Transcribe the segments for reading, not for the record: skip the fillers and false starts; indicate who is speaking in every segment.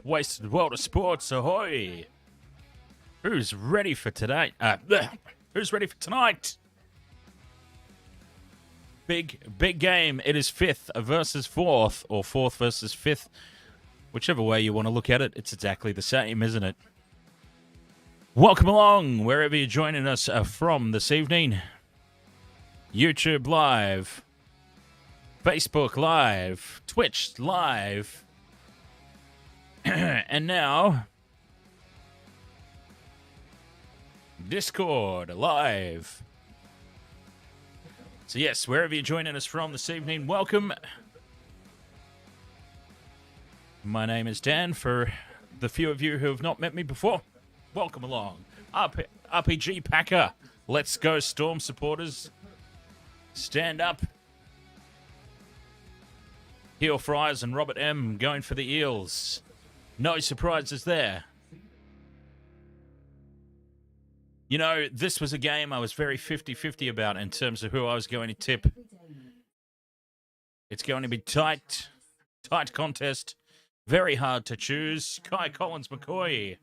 Speaker 1: Wasted World of Sports, ahoy! Who's ready for today? Who's ready for tonight? Big game. It is 5th versus 4th, or 4th versus 5th. Whichever way you want to look at it, it's exactly the same, isn't it? Welcome along, wherever you're joining us from this evening. YouTube Live, Facebook Live, Twitch Live, and now Discord Live. So yes, wherever you're joining us from this evening, welcome. My name is Dan. For the few of you who have not met me before, welcome along. RPG Packer, let's go Storm supporters. Stand up. Heel Fries and Robert M going for the Eels. No surprises there. You know, this was a game I was very 50-50 about in terms of who I was going to tip. It's going to be tight contest. Very hard to choose. Kai Collins McCoy.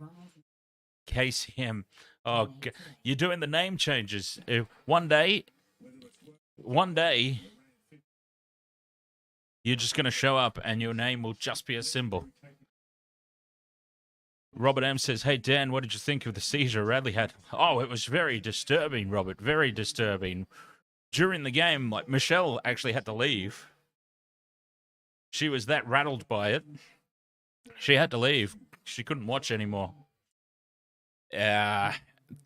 Speaker 1: KCM. Oh, you're doing the name changes. One day, you're just going to show up and your name will just be a symbol. Robert M says, hey, Dan, what did you think of the seizure Radley had? Oh, it was very disturbing, Robert. Very disturbing. During the game, like Michelle actually had to leave. She was that rattled by it. She had to leave. She couldn't watch anymore.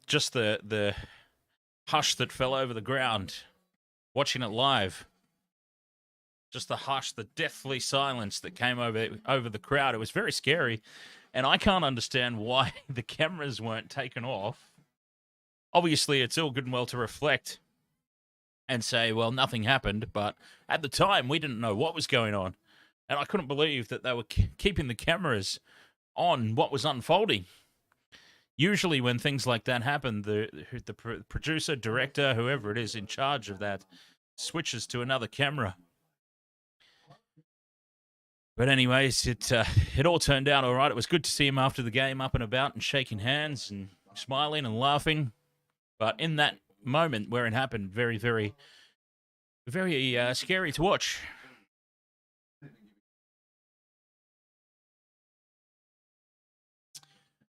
Speaker 1: Just the hush that fell over the ground. Watching it live. Just the hush, the deathly silence that came over the crowd. It was very scary. And I can't understand why the cameras weren't taken off. Obviously, it's all good and well to reflect and say, well, nothing happened. But at the time, we didn't know what was going on. And I couldn't believe that they were keeping the cameras on what was unfolding. Usually when things like that happen, the producer, director, whoever it is in charge of that, switches to another camera. But anyways, it all turned out all right. It was good to see him after the game up and about and shaking hands and smiling and laughing. But in that moment where it happened, very, very, very scary to watch.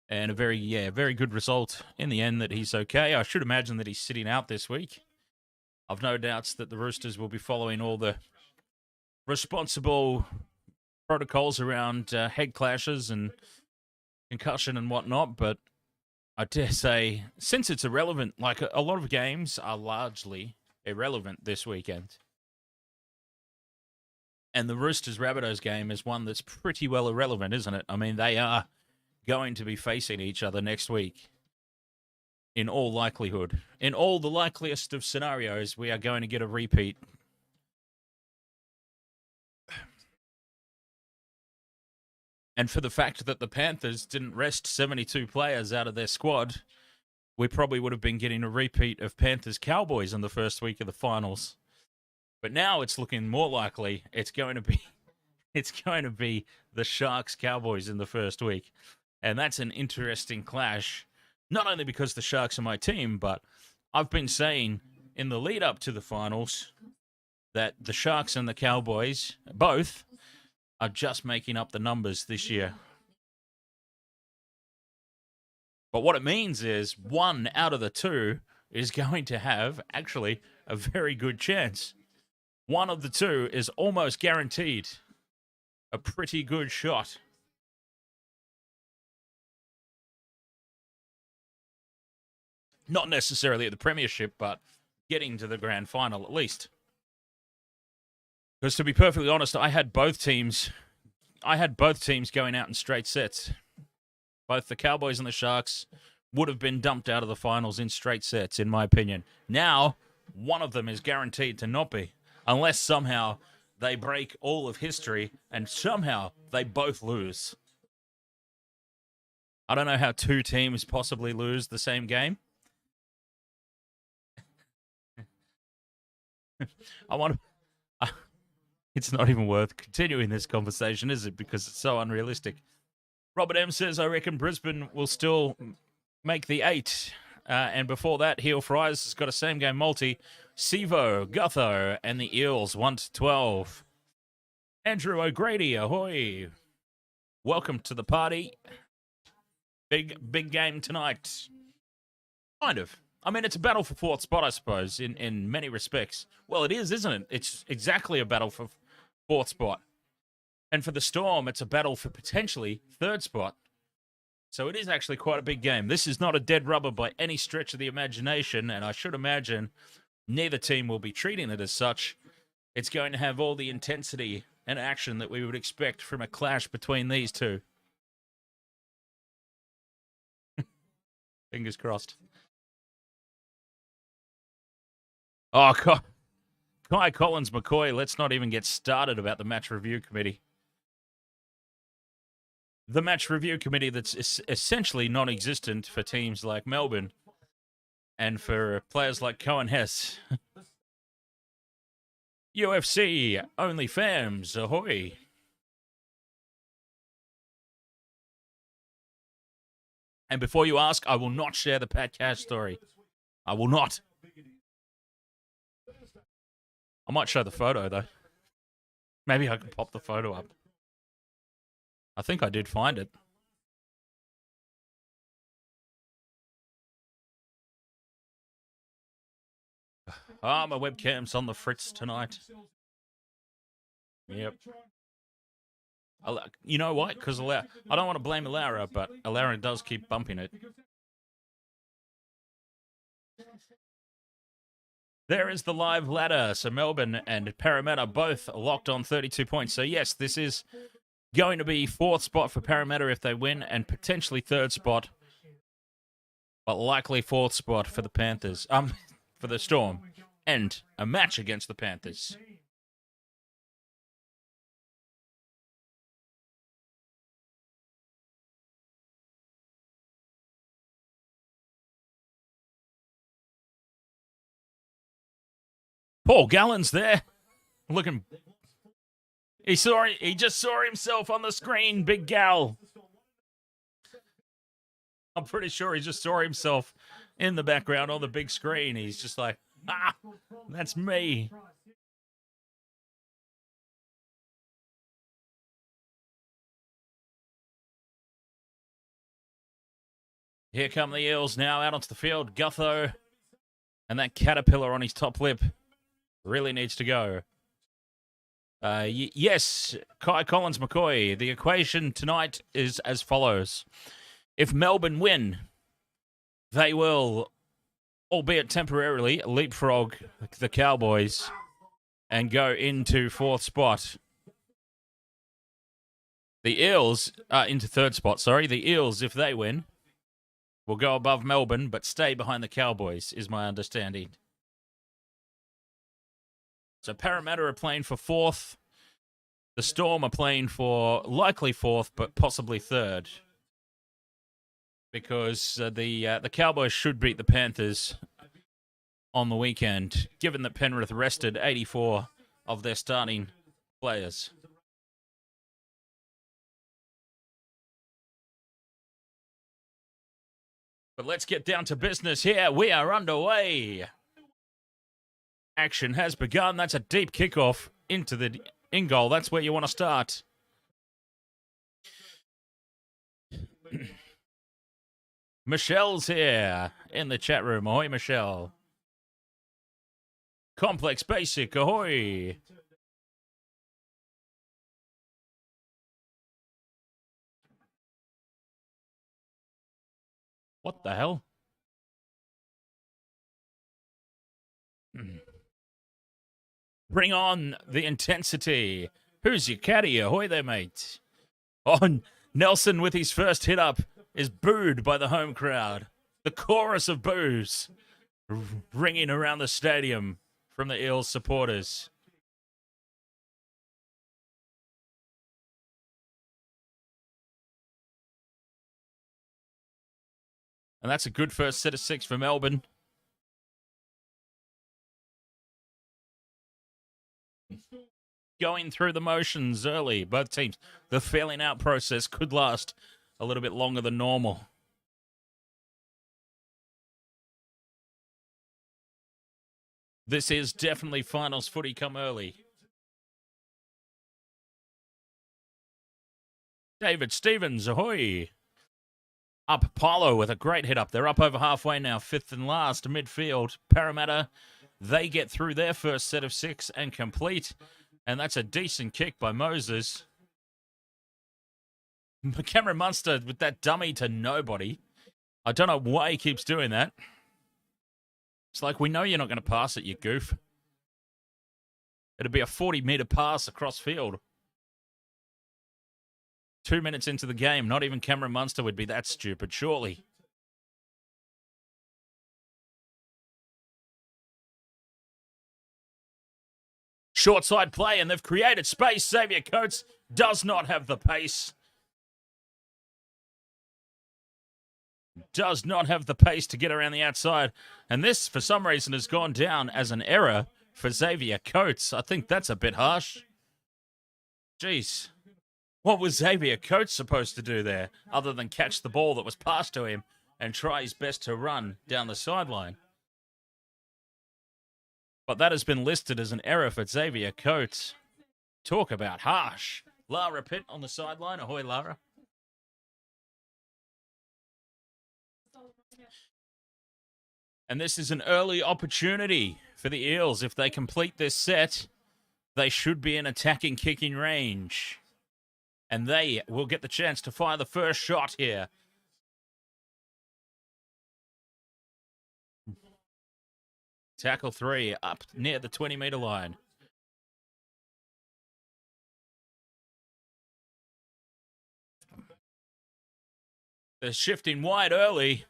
Speaker 1: And a very good result in the end that he's okay. I should imagine that he's sitting out this week. I've no doubts that the Roosters will be following all the responsible protocols around head clashes and concussion and whatnot. But I dare say, since it's irrelevant, like a lot of games are largely irrelevant this weekend. And the Roosters-Rabbitohs game is one that's pretty well irrelevant, isn't it? I mean, they are going to be facing each other next week. In all likelihood. In all the likeliest of scenarios, we are going to get a repeat. And for the fact that the Panthers didn't rest 72 players out of their squad, we probably would have been getting a repeat of Panthers-Cowboys in the first week of the finals. But now it's looking more likely it's going to be the Sharks-Cowboys in the first week. And that's an interesting clash, not only because the Sharks are my team, but I've been saying in the lead up to the finals that the Sharks and the Cowboys, both, are just making up the numbers this year. But what it means is one out of the two is going to have actually a very good chance. One of the two is almost guaranteed a pretty good shot. Not necessarily at the premiership, but getting to the grand final at least. Because to be perfectly honest, I had both teams going out in straight sets. Both the Cowboys and the Sharks would have been dumped out of the finals in straight sets, in my opinion. Now, one of them is guaranteed to not be, unless somehow they break all of history and somehow they both lose. I don't know how two teams possibly lose the same game. It's not even worth continuing this conversation, is it? Because it's so unrealistic. Robert M says, I reckon Brisbane will still make the 8. And before that, Heel Fries has got a same-game multi. Sevo, Gutho, and the Eels 1-12. Andrew O'Grady, ahoy. Welcome to the party. Big game tonight. Kind of. I mean, it's a battle for 4th spot, I suppose, in many respects. Well, it is, isn't it? It's exactly a battle for 4th spot. And for the Storm, it's a battle for potentially 3rd spot. So it is actually quite a big game. This is not a dead rubber by any stretch of the imagination, and I should imagine neither team will be treating it as such. It's going to have all the intensity and action that we would expect from a clash between these two. Fingers crossed. Oh, Kai Collins McCoy, let's not even get started about the match review committee. The match review committee that's essentially non-existent for teams like Melbourne and for players like Cohen Hess. UFC, OnlyFans, ahoy. And before you ask, I will not share the Pat Cash story. I will not. I might show the photo, though. Maybe I can pop the photo up. I think I did find it. Ah, my webcam's on the fritz tonight. Yep. You know what? Because I don't want to blame Alara, but Alara does keep bumping it. There is the live ladder. So Melbourne and Parramatta both locked on 32 points. So yes, this is going to be 4th spot for Parramatta if they win, and potentially 3rd spot, but likely 4th spot for the Panthers. For the Storm, and a match against the Panthers. Paul Gallen's there, looking. He just saw himself on the screen, Big Gal. I'm pretty sure he just saw himself in the background on the big screen. He's just like, that's me. Here come the Eels now out onto the field. Gutho, and that caterpillar on his top lip really needs to go. Yes, Kai Collins McCoy. The equation tonight is as follows. If Melbourne win, they will, albeit temporarily, leapfrog the Cowboys and go into 4th spot. The Eels, into 3rd spot, sorry. The Eels, if they win, will go above Melbourne, but stay behind the Cowboys, is my understanding. So Parramatta are playing for 4th. The Storm are playing for likely 4th, but possibly 3rd. Because the Cowboys should beat the Panthers on the weekend, given that Penrith rested 84 of their starting players. But let's get down to business here. We are underway. Action has begun. That's a deep kickoff into the in-goal. That's where you want to start. Michelle's here in the chat room. Ahoy, Michelle. Complex Basic, ahoy. What the hell? Bring on the intensity. Who's your caddy? Ahoy there, mate. Oh, Nelson with his first hit up is booed by the home crowd. The chorus of boos ringing around the stadium from the Eels supporters. And that's a good first set of 6 for Melbourne. Going through the motions early, both teams. The feeling out process could last a little bit longer than normal. This is definitely finals footy come early. David Stevens, ahoy. Up Apollo with a great hit up. They're up over halfway now, fifth and last midfield. Parramatta, they get through their first set of 6 and complete. And that's a decent kick by Moses. Cameron Munster with that dummy to nobody. I don't know why he keeps doing that. It's like, we know you're not going to pass it, you goof. It'd be a 40-metre pass across field. 2 minutes into the game, not even Cameron Munster would be that stupid, surely. Short side play, and they've created space. Xavier Coates does not have the pace. Does not have the pace to get around the outside. And this, for some reason, has gone down as an error for Xavier Coates. I think that's a bit harsh. Jeez. What was Xavier Coates supposed to do there, other than catch the ball that was passed to him and try his best to run down the sideline? But that has been listed as an error for Xavier Coates. Talk about harsh. Lara Pitt on the sideline. Ahoy, Lara. And this is an early opportunity for the Eels. If they complete this set, they should be in attacking kicking range. And they will get the chance to fire the first shot here. Tackle 3 up near the 20-metre line. They're shifting wide early.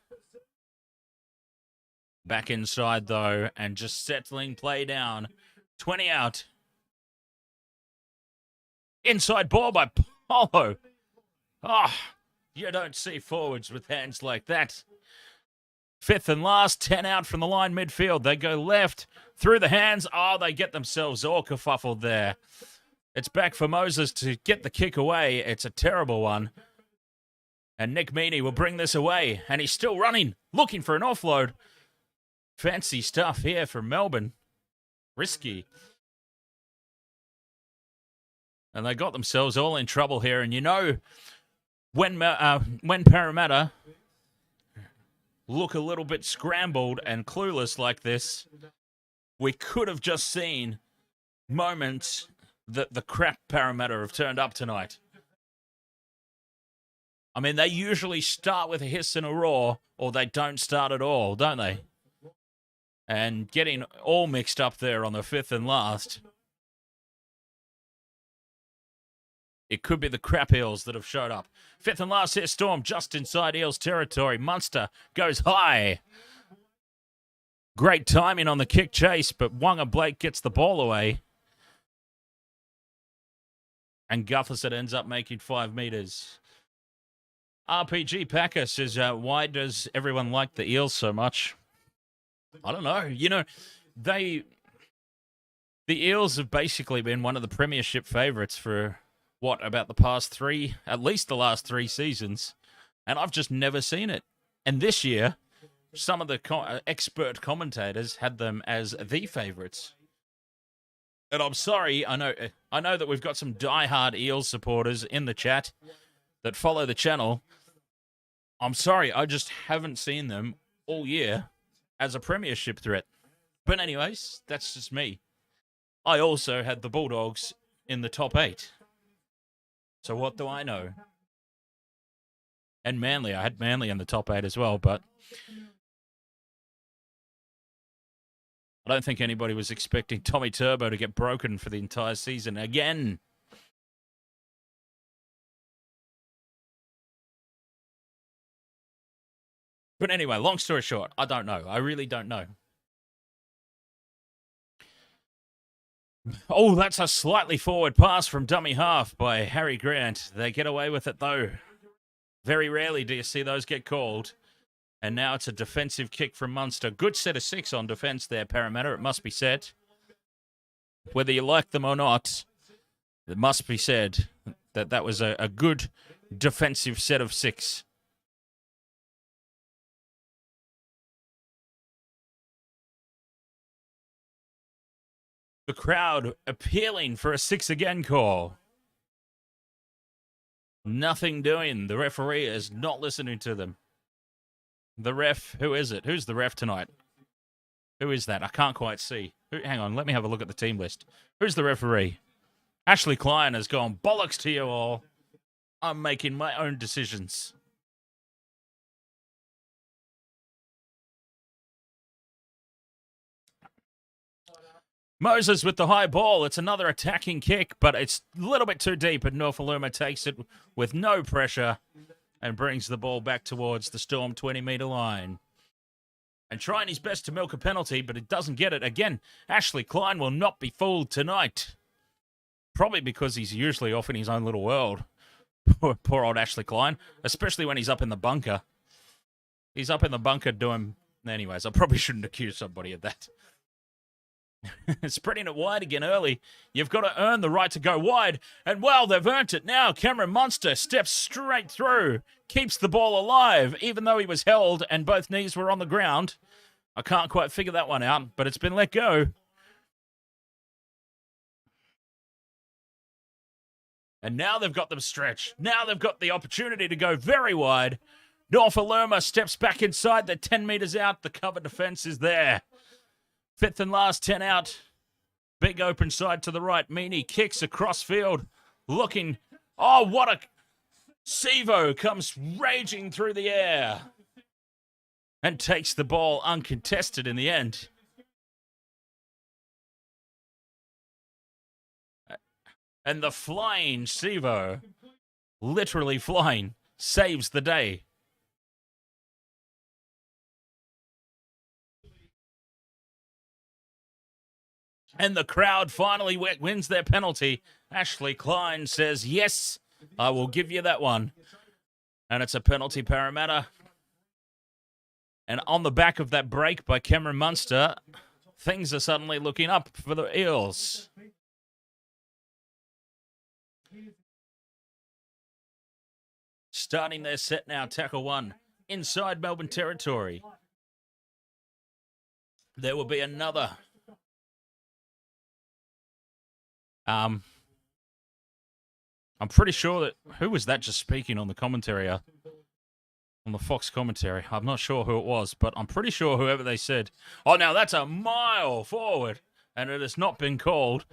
Speaker 1: Back inside, though, and just settling play down. 20 out. Inside ball by Polo. Oh, you don't see forwards with hands like that. Fifth and last, 10 out from the line midfield. They go left, through the hands. Oh, they get themselves all kerfuffled there. It's back for Moses to get the kick away. It's a terrible one. And Nick Meaney will bring this away. And he's still running, looking for an offload. Fancy stuff here from Melbourne. Risky. And they got themselves all in trouble here. And you know, when Parramatta look a little bit scrambled and clueless like this, we could have just seen moments that the crap Parramatta have turned up tonight. I mean, they usually start with a hiss and a roar, or they don't start at all, don't they? And getting all mixed up there on the fifth and last. It could be the crap Eels that have showed up. Fifth and last here, Storm just inside Eels territory. Munster goes high. Great timing on the kick chase, but Wonga Blake gets the ball away. And Gutherson ends up making 5 metres. RPG Packer says, why does everyone like the Eels so much? I don't know. You know, the Eels have basically been one of the premiership favourites for... what, about the past 3, at least the last 3 seasons, and I've just never seen it. And this year, some of the expert commentators had them as the favourites. And I'm sorry, I know that we've got some diehard Eels supporters in the chat that follow the channel. I'm sorry, I just haven't seen them all year as a premiership threat. But anyways, that's just me. I also had the Bulldogs in the top 8. So what do I know? And Manly. I had Manly in the top 8 as well, but I don't think anybody was expecting Tommy Turbo to get broken for the entire season again. But anyway, long story short, I don't know. I really don't know. Oh, that's a slightly forward pass from dummy half by Harry Grant. They get away with it, though. Very rarely do you see those get called. And now it's a defensive kick from Munster. Good set of 6 on defence there, Parramatta, it must be said. Whether you like them or not, it must be said that that was a good defensive set of 6. The crowd appealing for a 6 again call. Nothing doing. The referee is not listening to them. The ref, who is it? Who's the ref tonight? Who is that? I can't quite see. Hang on, let me have a look at the team list. Who's the referee? Ashley Klein has gone, bollocks to you all. I'm making my own decisions. Moses with the high ball. It's another attacking kick, but it's a little bit too deep, and Norfoluma takes it with no pressure and brings the ball back towards the Storm 20-metre line. And trying his best to milk a penalty, but it doesn't get it. Again, Ashley Klein will not be fooled tonight. Probably because he's usually off in his own little world. Poor old Ashley Klein, especially when he's up in the bunker. He's up in the bunker doing... Anyways, I probably shouldn't accuse somebody of that. Spreading it wide again early. You've got to earn the right to go wide. And, well, they've earned it now. Cameron Munster steps straight through. Keeps the ball alive, even though he was held and both knees were on the ground. I can't quite figure that one out, but it's been let go. And now they've got them stretched. Now they've got the opportunity to go very wide. Norfoluma steps back inside. They're 10 metres out. The cover defence is there. 5th and last 10 out. Big open side to the right. Meany kicks across field. Looking. Oh, what a... Sevo comes raging through the air. And takes the ball uncontested in the end. And the flying Sevo, literally flying, saves the day. And the crowd finally wins their penalty. Ashley Klein says, yes, I will give you that one. And it's a penalty, Parramatta. And on the back of that break by Cameron Munster, things are suddenly looking up for the Eels. Starting their set now, tackle 1, inside Melbourne territory. There will be another... I'm pretty sure that... Who was that just speaking on the commentary? On the Fox commentary. I'm not sure who it was, but I'm pretty sure whoever they said... Oh, now that's a mile forward, and it has not been called.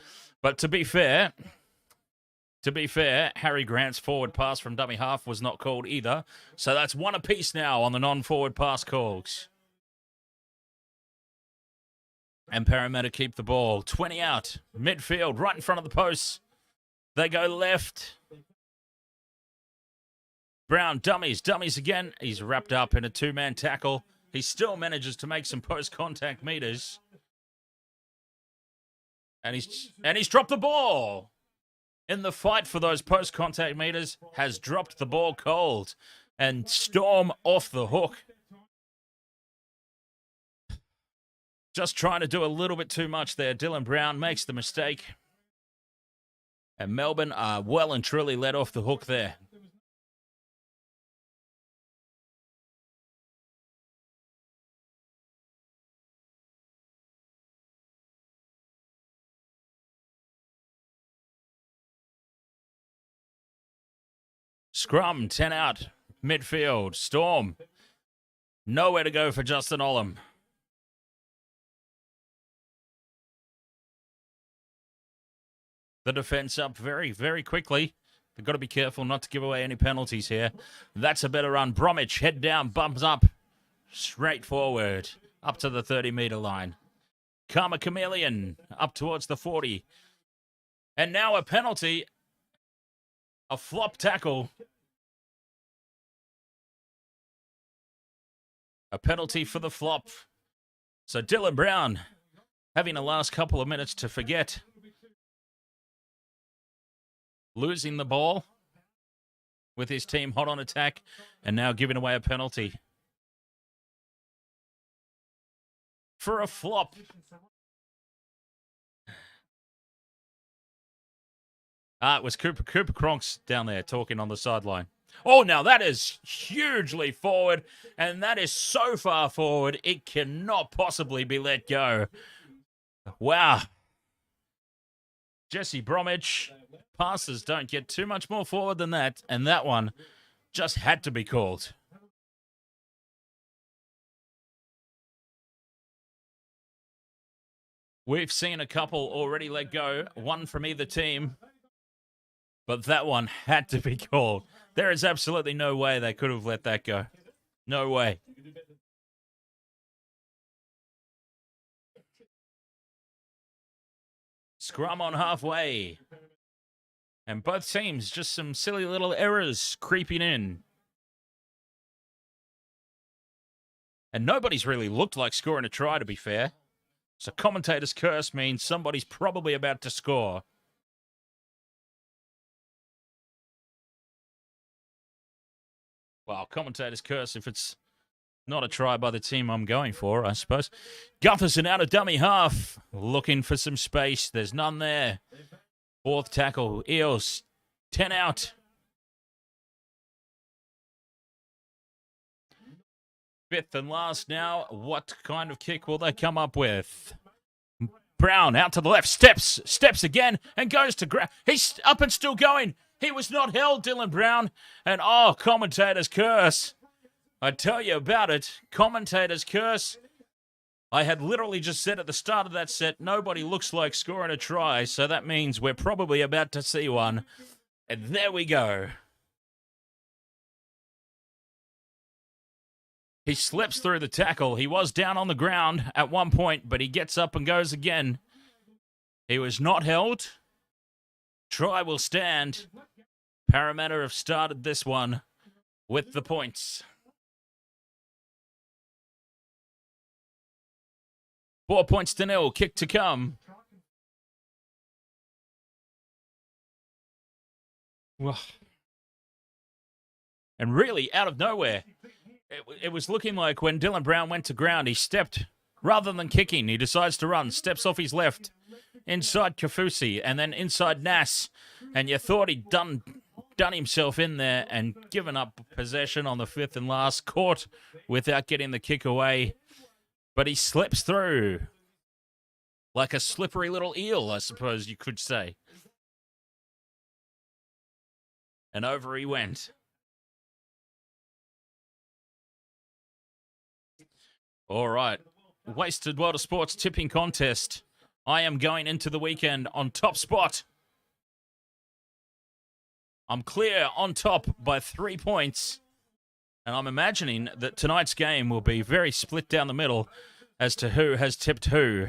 Speaker 1: But to be fair, Harry Grant's forward pass from dummy half was not called either. So that's 1 apiece now on the non-forward pass calls. And Parramatta keep the ball. 20 out. Midfield, right in front of the posts. They go left. Brown, dummies again. He's wrapped up in a 2-man tackle. He still manages to make some post-contact meters. And he's dropped the ball. In the fight for those post-contact meters, has dropped the ball cold. And Storm off the hook. Just trying to do a little bit too much there. Dylan Brown makes the mistake. And Melbourne are well and truly let off the hook there. Scrum, 10 out. Midfield, Storm. Nowhere to go for Justin Olam. The defense up very, very quickly. They've got to be careful not to give away any penalties here. That's a better run. Bromwich, head down, bumps up. Straight forward. Up to the 30-metre line. Kamikamica up towards the 40. And now a penalty. A flop tackle. A penalty for the flop. So Dylan Brown having the last couple of minutes to forget. Losing the ball with his team hot on attack and now giving away a penalty. For a flop. It was Cooper Cronks down there talking on the sideline. Oh, now that is hugely forward, and that is so far forward, it cannot possibly be let go. Wow. Jesse Bromwich, passes don't get too much more forward than that, and that one just had to be called. We've seen a couple already let go, one from either team, but that one had to be called. There is absolutely no way they could have let that go. No way. Scrum on halfway. And both teams, just some silly little errors creeping in. And nobody's really looked like scoring a try, to be fair. So commentator's curse means somebody's probably about to score. Well, commentator's curse if it's not a try by the team I'm going for, I suppose. Gutherson out of dummy half. Looking for some space. There's none there. Fourth tackle. Eels. 10 out. Fifth and last now. What kind of kick will they come up with? Brown out to the left. Steps again and goes to grab. He's up and still going. He was not held, Dylan Brown. And commentator's curse. I tell you about it. Commentator's curse. I had literally just said at the start of that set, nobody looks like scoring a try, so that means we're probably about to see one. And there we go. He slips through the tackle. He was down on the ground at one point, but he gets up and goes again. He was not held. Try will stand. Parramatta have started this one with the points. 4 points to 0. Kick to come. And really, out of nowhere, it was looking like when Dylan Brown went to ground, he stepped, rather than kicking, he decides to run, steps off his left, inside Kaufusi, and then inside Nass. And you thought he'd done himself in there and given up possession on the fifth and last, caught without getting the kick away. But he slips through like a slippery little eel, I suppose you could say. And over he went. All right. Wasted World of Sports tipping contest. I am going into the weekend on top spot. I'm clear on top by 3 points. And I'm imagining that tonight's game will be very split down the middle as to who has tipped who.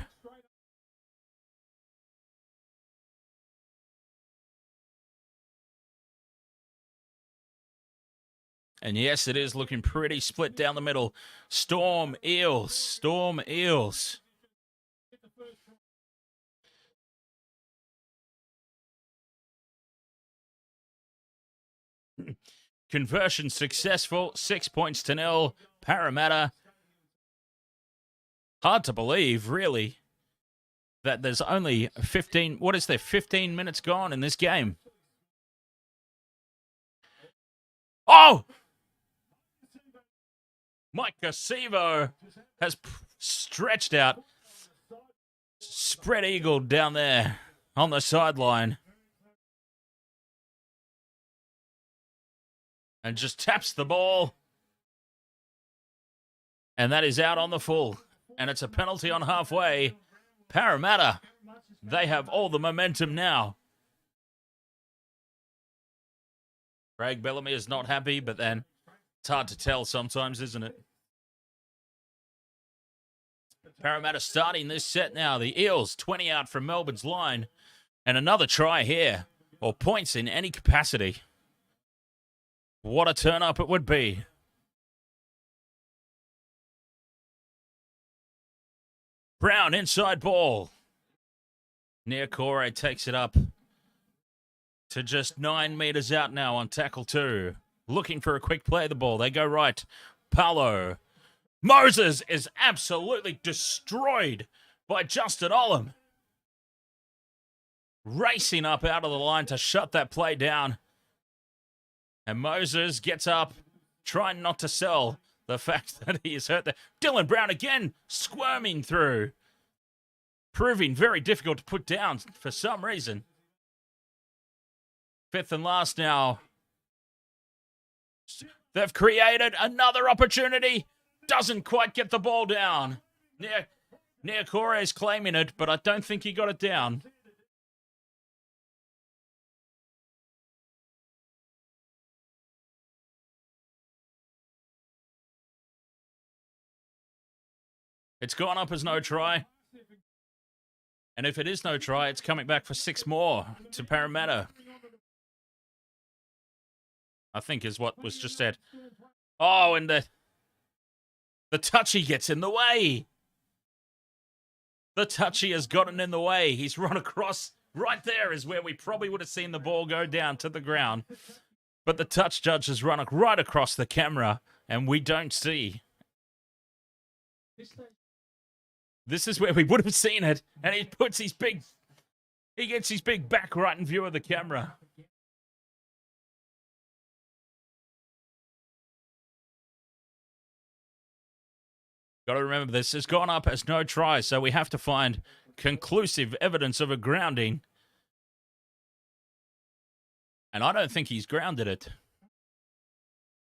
Speaker 1: And yes, it is looking pretty split down the middle. Storm, Eels. Storm, Eels. Conversion successful. 6 points to 0. Parramatta. Hard to believe, really, that there's only 15 minutes gone in this game. Oh! Mike Casivo has stretched out, spread eagle down there on the sideline. And just taps the ball. And that is out on the full. And it's a penalty on halfway. Parramatta, they have all the momentum now. Craig Bellamy is not happy, but then it's hard to tell sometimes, isn't it? Parramatta starting this set now. The Eels 20 out from Melbourne's line. And another try here. Or points in any capacity. What a turn-up it would be. Brown inside ball. Niokore takes it up to just 9 meters out now on tackle 2. Looking for a quick play of the ball. They go right. Paulo. Moses is absolutely destroyed by Justin Olam. Racing up out of the line to shut that play down. And Moses gets up, trying not to sell the fact that he is hurt there. Dylan Brown again squirming through. Proving very difficult to put down for some reason. Fifth and last now. They've created another opportunity. Doesn't quite get the ball down. Niokore is claiming it, but I don't think he got it down. It's gone up as no try. And if it is no try, it's coming back for 6 more to Parramatta. I think is what was just said. Oh, and the touchy gets in the way. The touchy has gotten in the way. He's run across. Right there is where we probably would have seen the ball go down to the ground. But the touch judge has run right across the camera, and we don't see. This is where we would have seen it, and he gets his big back right in view of the camera. Got to remember, this has gone up as no try, so we have to find conclusive evidence of a grounding. And I don't think he's grounded it.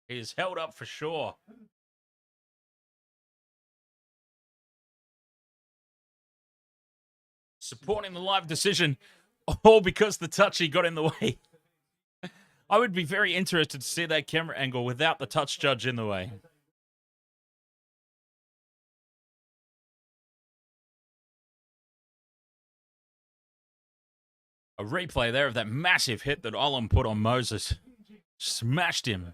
Speaker 1: He's held up for sure. Supporting the live decision, all because the touchy got in the way. I would be very interested to see that camera angle without the touch judge in the way. A replay there of that massive hit that Olam put on Moses. Smashed him.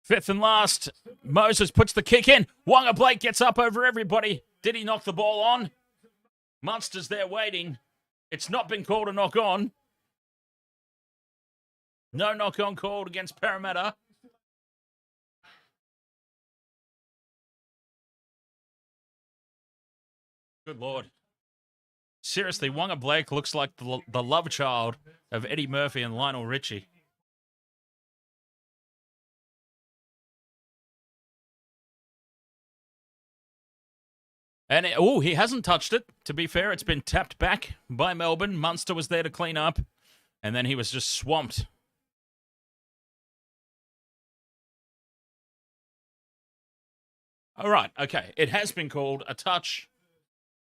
Speaker 1: Fifth and last. Moses puts the kick in. Wonga Blake gets up over everybody. Did he knock the ball on? Munster's there waiting. It's not been called a knock on. No knock on called against Parramatta. Good Lord. Seriously, Wonga Blake looks like the love child of Eddie Murphy and Lionel Richie. And, he hasn't touched it. To be fair, it's been tapped back by Melbourne. Munster was there to clean up, and then he was just swamped. All right, okay. It has been called a touch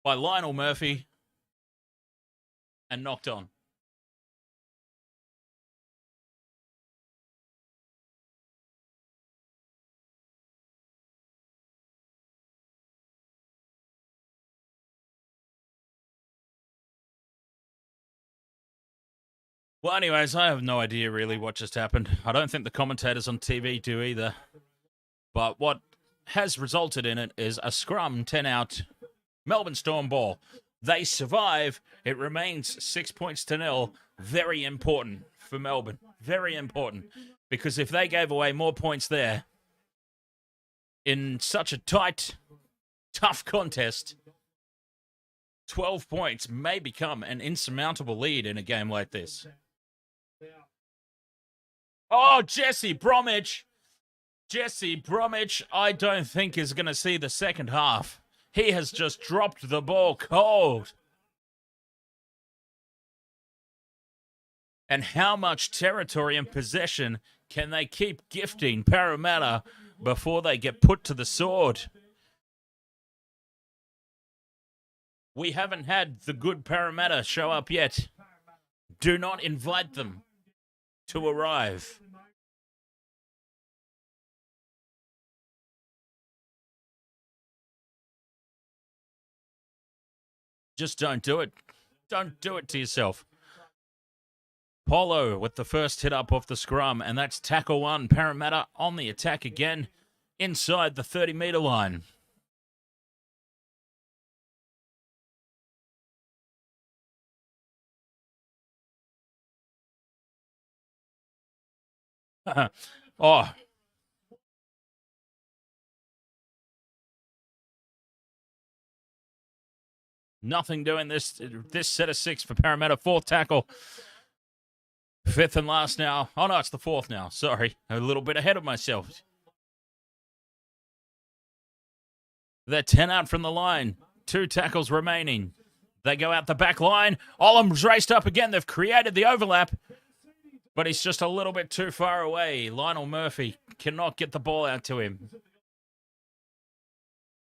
Speaker 1: by Lionel Murphy and knocked on. Well, anyways, I have no idea really what just happened. I don't think the commentators on TV do either. But what has resulted in it is a scrum 10 out Melbourne Storm ball. They survive. It remains 6-0. Very important for Melbourne. Very important. Because if they gave away more points there in such a tight, tough contest, 12 points may become an insurmountable lead in a game like this. Oh, Jesse Bromwich. Jesse Bromwich, I don't think is going to see the second half. He has just dropped the ball cold. And how much territory and possession can they keep gifting Parramatta before they get put to the sword? We haven't had the good Parramatta show up yet. Do not invite them to arrive. Just don't do it. Don't do it to yourself. Polo with the first hit up off the scrum, and that's tackle 1. Parramatta on the attack again inside the 30-metre line. Oh. Nothing doing this set of 6 for Parramatta. 4th tackle. 5th and last now. Oh, no, it's the 4th now. Sorry. A little bit ahead of myself. They're 10 out from the line. 2 tackles remaining. They go out the back line. Olam's raced up again. They've created the overlap, but he's just a little bit too far away. Lionel Murphy cannot get the ball out to him.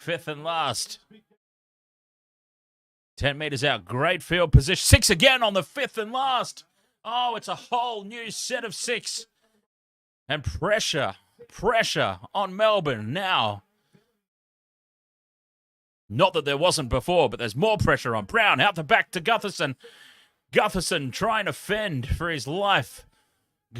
Speaker 1: 5th and last. 10 metres out. Great field position. 6 again on the 5th and last. Oh, it's a whole new set of 6. And pressure on Melbourne now. Not that there wasn't before, but there's more pressure on Brown. Out the back to Gutherson. Gutherson trying to fend for his life.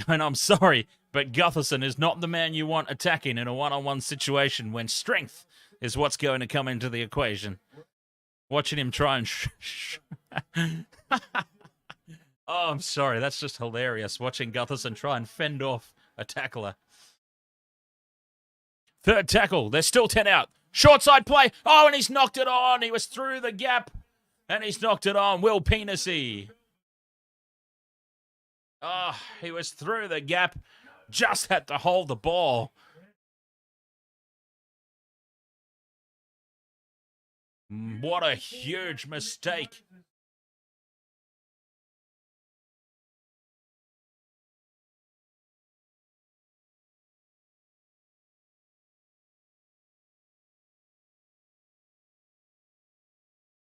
Speaker 1: And I'm sorry, but Gutherson is not the man you want attacking in a one-on-one situation when strength is what's going to come into the equation. Watching him try and... Oh, I'm sorry. That's just hilarious. Watching Gutherson try and fend off a tackler. 3rd tackle. They're still 10 out. Short side play. Oh, and he's knocked it on. He was through the gap. And he's knocked it on. Will Penisy. Oh, he was through the gap. Just had to hold the ball. What a huge mistake.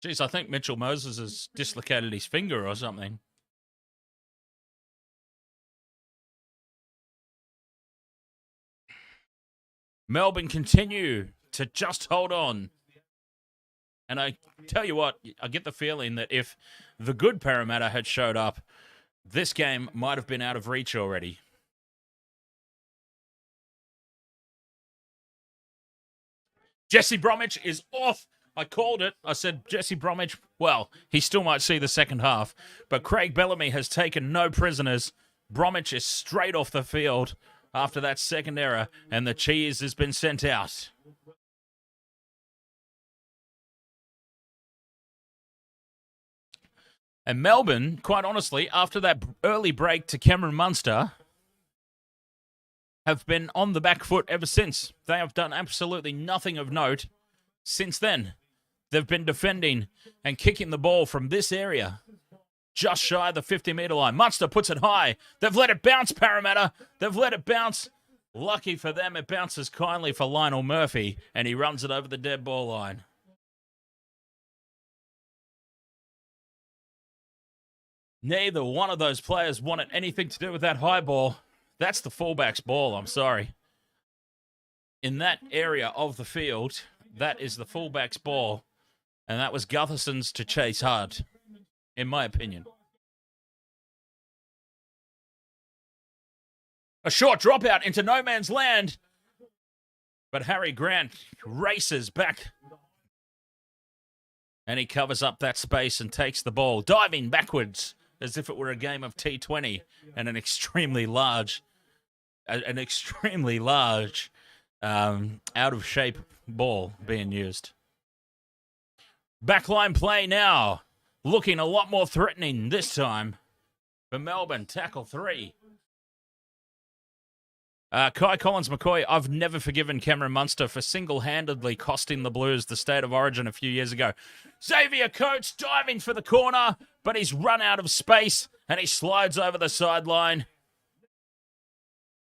Speaker 1: Jeez, I think Mitchell Moses has dislocated his finger or something. Melbourne continue to just hold on. And I tell you what, I get the feeling that if the good Parramatta had showed up, this game might have been out of reach already. Jesse Bromwich is off. I called it. I said Jesse Bromwich, well, he still might see the second half. But Craig Bellamy has taken no prisoners. Bromwich is straight off the field after that second error, and the cheese has been sent out. And Melbourne, quite honestly, after that early break to Cameron Munster, have been on the back foot ever since. They have done absolutely nothing of note since then. They've been defending and kicking the ball from this area, just shy of the 50-metre line. Munster puts it high. They've let it bounce, Parramatta. They've let it bounce. Lucky for them, it bounces kindly for Lionel Murphy, and he runs it over the dead ball line. Neither one of those players wanted anything to do with that high ball. That's the fullback's ball, I'm sorry. In that area of the field, that is the fullback's ball. And that was Gutherson's to chase hard, in my opinion. A short dropout into no man's land. But Harry Grant races back. And he covers up that space and takes the ball, diving backwards as if it were a game of T20 and an extremely large, out-of-shape ball being used. Backline play now, looking a lot more threatening this time for Melbourne. Tackle 3. Kai Collins-McCoy, I've never forgiven Cameron Munster for single-handedly costing the Blues the State of Origin a few years ago. Xavier Coates diving for the corner, but he's run out of space and he slides over the sideline.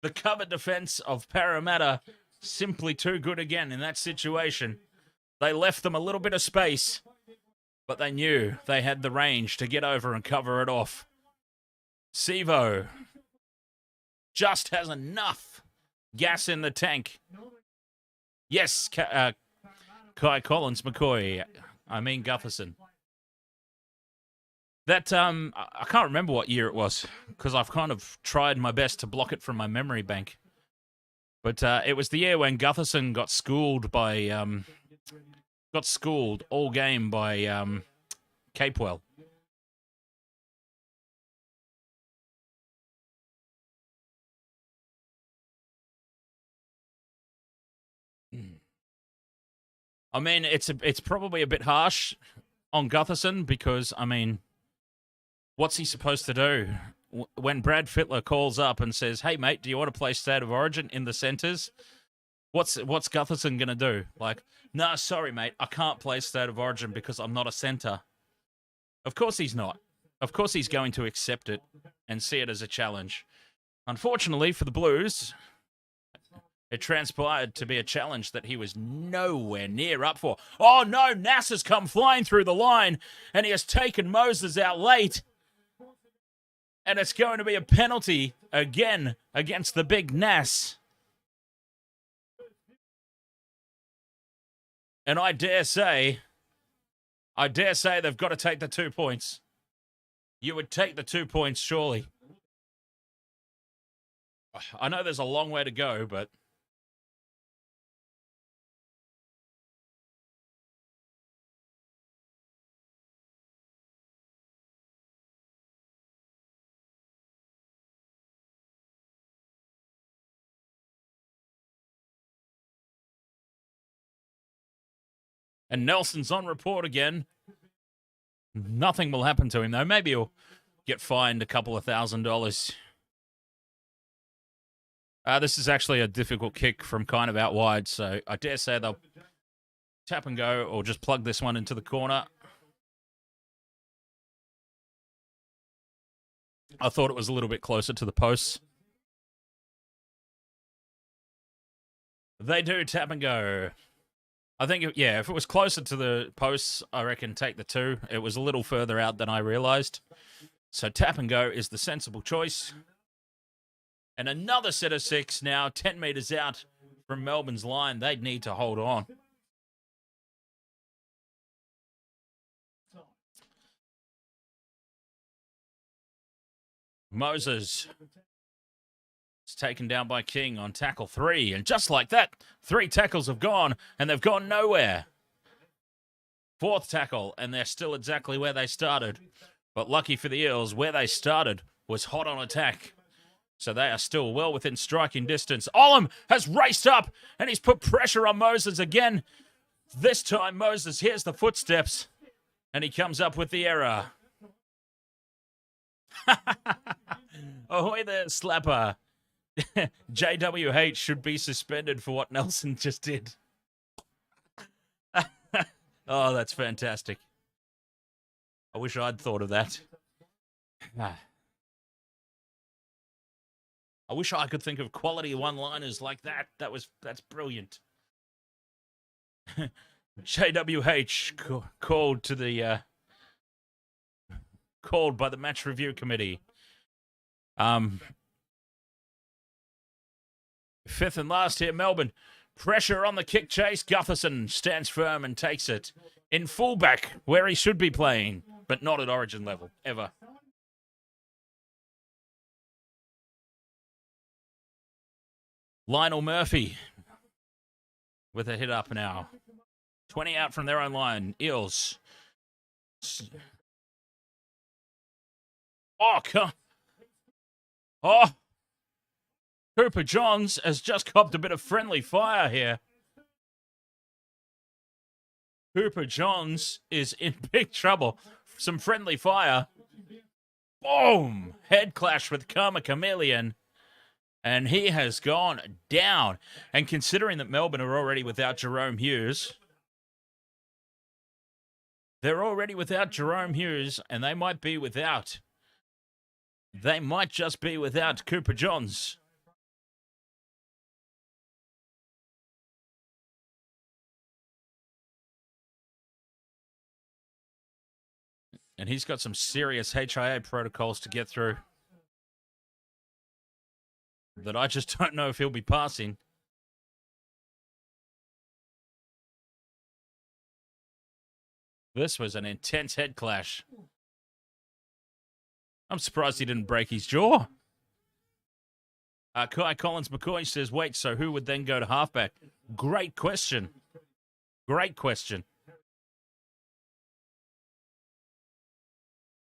Speaker 1: The cover defense of Parramatta simply too good again in that situation. They left them a little bit of space, but they knew they had the range to get over and cover it off. Sivo just has enough gas in the tank. Yes, Kai Collins-McCoy. I mean Gutherson. That, I can't remember what year it was, because I've kind of tried my best to block it from my memory bank. But it was the year when Gutherson got schooled all game by Capewell. I mean, it's probably a bit harsh on Gutherson because, I mean, what's he supposed to do? When Brad Fittler calls up and says, hey, mate, do you want to play State of Origin in the centres? What's Gutherson going to do? Like, no, sorry, mate, I can't play State of Origin because I'm not a centre. Of course he's not. Of course he's going to accept it and see it as a challenge. Unfortunately for the Blues, it transpired to be a challenge that he was nowhere near up for. Oh, no, Nass has come flying through the line, and he has taken Moses out late. And it's going to be a penalty again against the big Nass. And I dare say they've got to take the 2 points. You would take the 2 points, surely. I know there's a long way to go, but... And Nelson's on report again. Nothing will happen to him, though. Maybe he'll get fined a couple of $1,000. This is actually a difficult kick from kind of out wide, so I dare say they'll tap and go or just plug this one into the corner. I thought it was a little bit closer to the posts. They do tap and go. I think, if it was closer to the posts, I reckon take the 2. It was a little further out than I realised. So tap and go is the sensible choice. And another set of 6 now, 10 metres out from Melbourne's line. They'd need to hold on. Moses is taken down by King on tackle 3. And just like that, 3 tackles have gone, and they've gone nowhere. 4th tackle, and they're still exactly where they started. But lucky for the Eels, where they started was hot on attack. So they are still well within striking distance. Olam has raced up, and he's put pressure on Moses again. This time, Moses hears the footsteps, and he comes up with the error. Ahoy there, slapper. JWH should be suspended for what Nelson just did. Oh, that's fantastic. I wish I'd thought of that. I wish I could think of quality one-liners like that. That's brilliant. JWH called to the called by the match review committee. 5th and last here, Melbourne. Pressure on the kick chase. Gutherson stands firm and takes it in fullback, where he should be playing, but not at Origin level, ever. Lionel Murphy with a hit up now. 20 out from their own line. Eels. Oh, Cooper Johns has just copped a bit of friendly fire here. Cooper Johns is in big trouble. Some friendly fire. Boom! Head clash with Kamikamica. And he has gone down. And considering that Melbourne are already without Jerome Hughes, they're already without Jerome Hughes, and they might just be without Cooper Johns. And he's got some serious HIA protocols to get through that I just don't know if he'll be passing. This was an intense head clash. I'm surprised he didn't break his jaw. Kai Collins McCoy says, wait, so who would then go to halfback? Great question. Great question.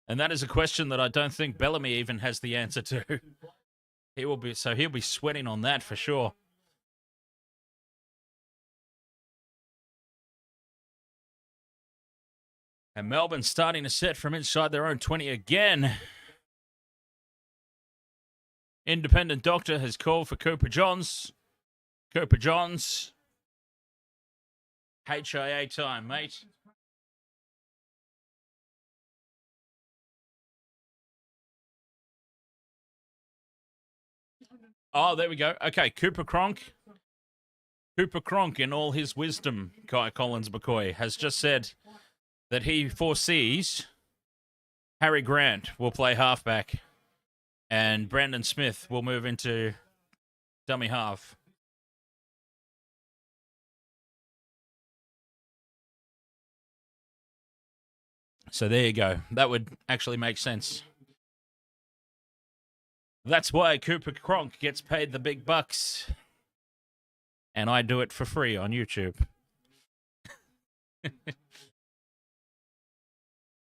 Speaker 1: And that is a question that I don't think Bellamy even has the answer to. He'll be sweating on that for sure. And Melbourne starting to set from inside their own 20 again. Independent doctor has called for Cooper Johns. Cooper Johns. HIA time, mate. Oh, there we go. Okay, Cooper Cronk. Cooper Cronk, in all his wisdom, Kai Collins McCoy, has just said that he foresees Harry Grant will play halfback and Brandon Smith will move into dummy half. So there you go. That would actually make sense. That's why Cooper Cronk gets paid the big bucks. And I do it for free on YouTube.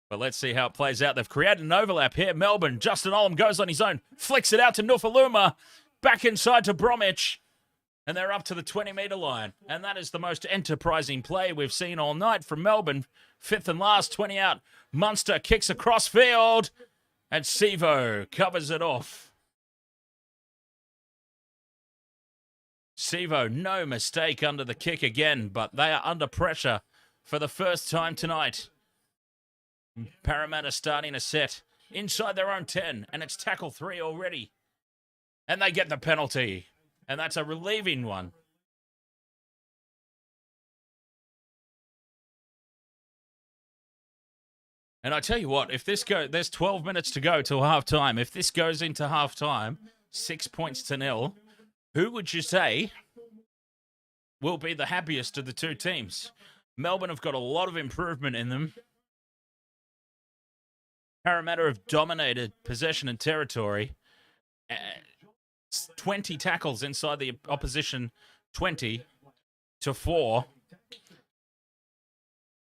Speaker 1: But let's see how it plays out. They've created an overlap here. Melbourne, Justin Olam goes on his own, flicks it out to Nufaluma, back inside to Bromwich, and they're up to the 20-metre line. And that is the most enterprising play we've seen all night from Melbourne. Fifth and last, 20 out. Munster kicks across field, and Sevo covers it off. Sevo, no mistake under the kick again, but they are under pressure for the first time tonight. Parramatta starting a set inside their own 10, and it's tackle 3 already. And they get the penalty, and that's a relieving one. And I tell you what, if this there's 12 minutes to go till half-time. If this goes into half-time, 6 points to 0, who would you say will be the happiest of the two teams? Melbourne have got a lot of improvement in them. Parramatta have dominated possession and territory. 20 tackles inside the opposition, 20 to 4.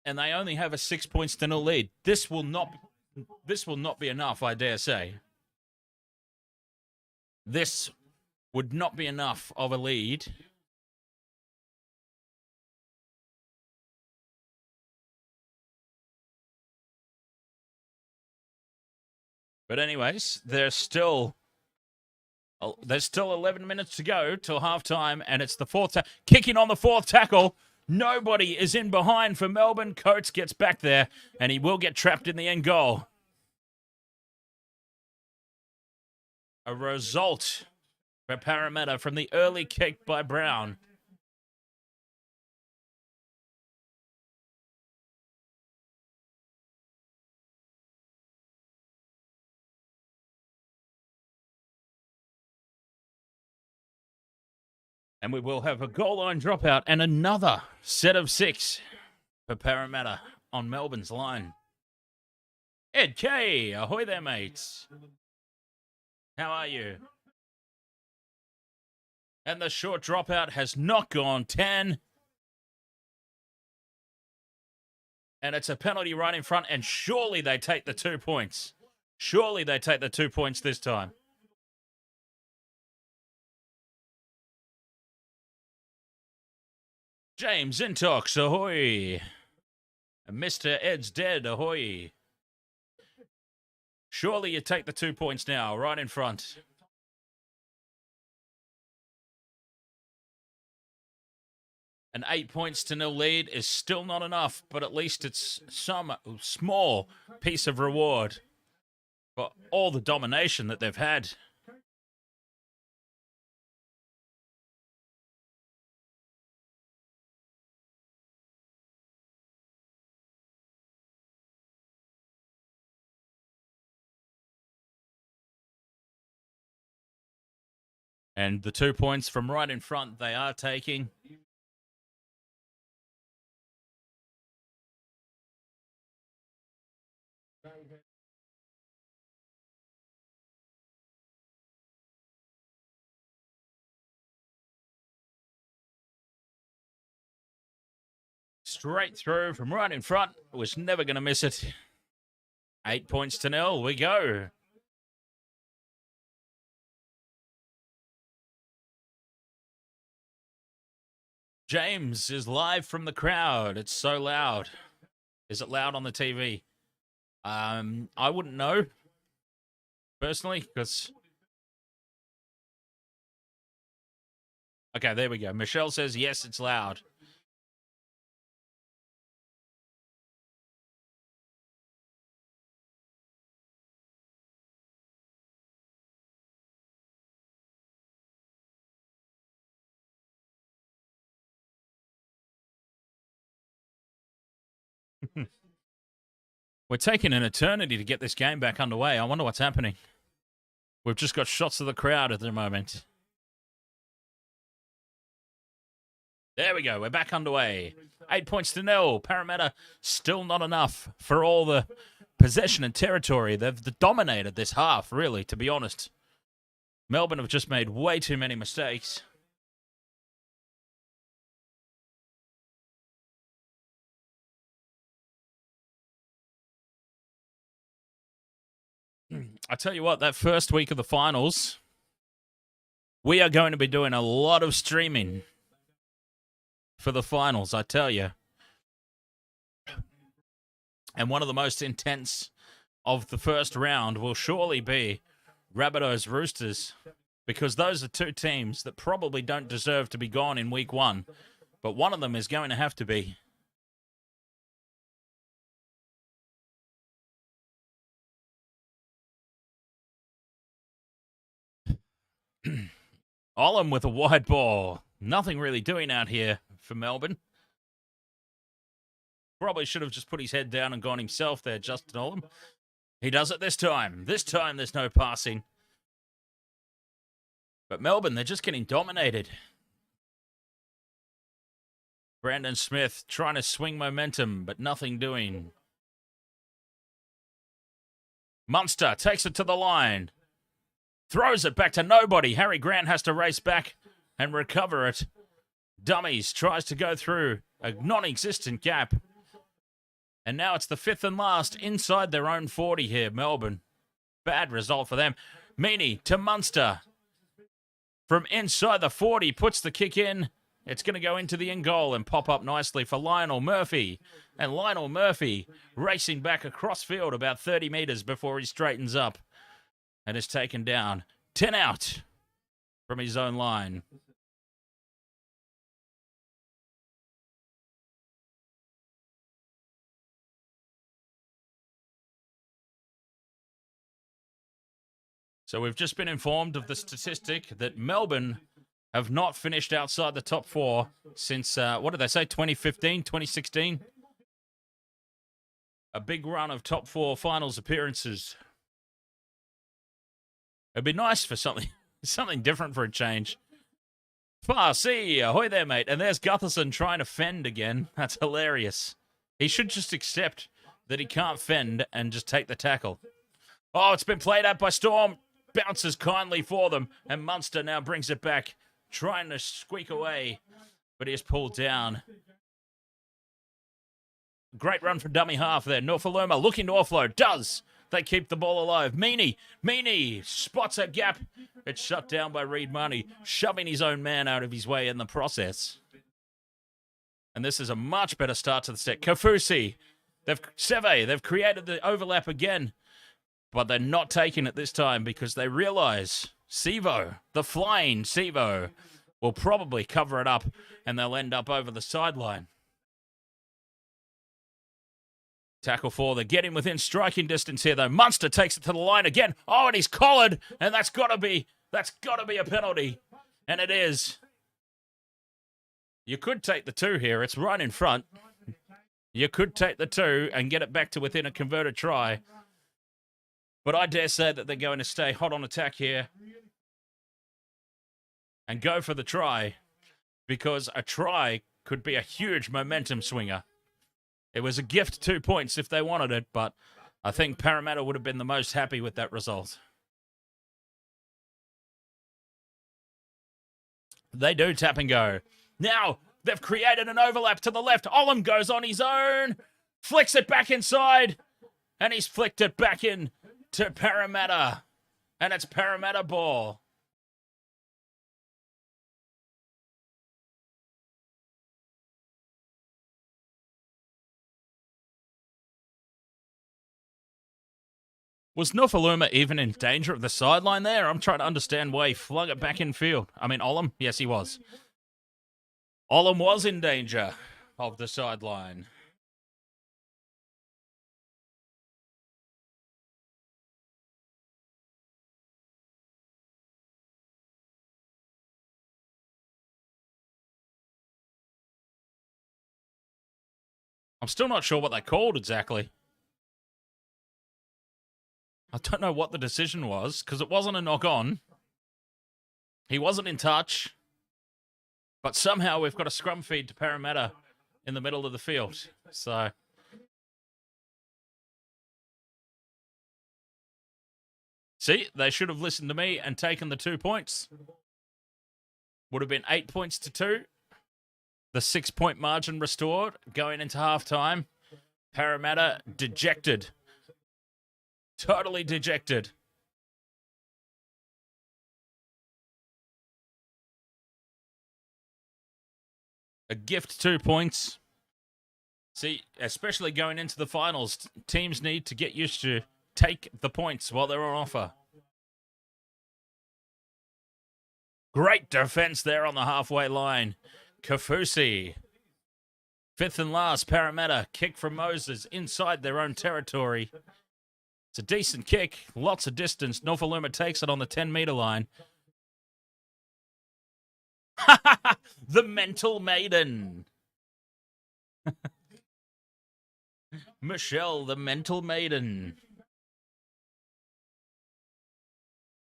Speaker 1: And they only have a 6 points to 0 lead. This will not be enough, I dare say. This would not be enough of a lead. But anyways, there's still 11 minutes to go till halftime, and it's the fourth kicking on the fourth tackle. Nobody is in behind for Melbourne. Coates gets back there, and he will get trapped in the end goal. A result for Parramatta from the early kick by Brown. And we will have a goal line dropout and another set of 6 for Parramatta on Melbourne's line. Ed K, ahoy there, mates. How are you? And the short dropout has not gone 10. And it's a penalty right in front, and surely they take the 2 points. Surely they take the 2 points this time. James Intox, ahoy. And Mr. Ed's dead, ahoy. Surely you take the 2 points now, right in front. An 8 points to 0 lead is still not enough, but at least it's some small piece of reward for all the domination that they've had. And the 2 points from right in front, they are taking. Straight through from right in front. Was never going to miss it. 8 points to 0. We go. James is live from the crowd. It's so loud. Is it loud on the TV? I wouldn't know, personally, because... Okay, there we go. Michelle says, yes, it's loud. We're taking an eternity to get this game back underway. I wonder what's happening. We've just got shots of the crowd at the moment. There we go. We're back underway. 8 points to 0. Parramatta still not enough for all the possession and territory. They've dominated this half, really, to be honest. Melbourne have just made way too many mistakes. I tell you what, that first week of the finals, we are going to be doing a lot of streaming for the finals, I tell you. And one of the most intense of the first round will surely be Rabbitohs Roosters, because those are two teams that probably don't deserve to be gone in week one, but one of them is going to have to be. Olam with a wide ball. Nothing really doing out here for Melbourne. Probably should have just put his head down and gone himself there, Justin Olam. He does it this time. This time there's no passing. But Melbourne, they're just getting dominated. Brandon Smith trying to swing momentum, but nothing doing. Munster takes it to the line. Throws it back to nobody. Harry Grant has to race back and recover it. Dummies tries to go through a non-existent gap. And now it's the fifth and last inside their own 40 here, Melbourne. Bad result for them. Meaney to Munster. From inside the 40, puts the kick in. It's going to go into the in goal and pop up nicely for Lionel Murphy. And Lionel Murphy racing back across field about 30 metres before he straightens up. And is taken down. 10 out from his own line. So we've just been informed of the statistic that Melbourne have not finished outside the top four since, what did they say, 2015, 2016? A big run of top four finals appearances. It'd be nice for something different for a change. See, ahoy there, mate. And there's Gutherson trying to fend again. That's hilarious. He should just accept that he can't fend and just take the tackle. Oh, it's been played out by Storm. Bounces kindly for them. And Munster now brings it back. Trying to squeak away. But he is pulled down. Great run for dummy half there. Norfoluma looking to offload. Does. They keep the ball alive. Meaney spots a gap. It's shut down by Reed Marnie, shoving his own man out of his way in the process. And this is a much better start to the set. Kaufusi, they've created the overlap again, but they're not taking it this time because they realize Sivo, the flying Sivo, will probably cover it up and they'll end up over the sideline. Tackle for, they're getting within striking distance here though. Munster takes it to the line again. Oh, and he's collared, and that's gotta be a penalty. And it is. You could take the two here, it's right in front. You could take the two and get it back to within a converted try. But I dare say that they're going to stay hot on attack here. And go for the try. Because a try could be a huge momentum swinger. It was a gift 2 points if they wanted it, but I think Parramatta would have been the most happy with that result. They do tap and go. Now, they've created an overlap to the left. Olam goes on his own, flicks it back inside, and he's flicked it back in to Parramatta. And it's Parramatta ball. Was Nofaluma even in danger of the sideline there? I'm trying to understand why he flung it back in field. I mean, Olam? Yes, he was. Olam was in danger of the sideline. I'm still not sure what they called exactly. I don't know what the decision was, because it wasn't a knock-on. He wasn't in touch. But somehow we've got a scrum feed to Parramatta in the middle of the field. So see, they should have listened to me and taken the 2 points. Would have been 8 points to 2. The 6-point margin restored going into halftime. Parramatta dejected. Totally dejected. A gift 2 points. See, especially going into the finals, teams need to get used to take the points while they're on offer. Great defense there on the halfway line. Kaufusi. Fifth and last, Parramatta. Kick from Moses inside their own territory. It's a decent kick. Lots of distance. Nofaluma takes it on the 10-metre line. The mental maiden. Michelle, the mental maiden.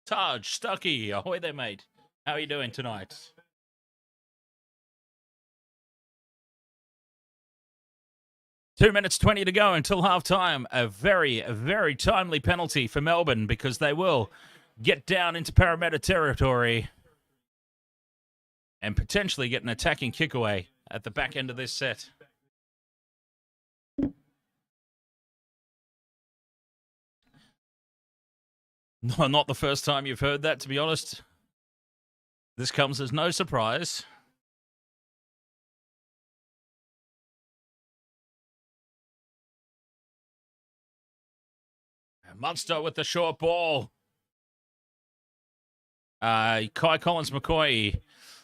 Speaker 1: Taj, Stucky, ahoy there, mate. How are you doing tonight? Two minutes 20 to go until halftime. A very, very timely penalty for Melbourne because they will get down into Parramatta territory and potentially get an attacking kick away at the back end of this set. No, not the first time you've heard that, to be honest. This comes as no surprise. Munster with the short ball. Kai Collins McCoy.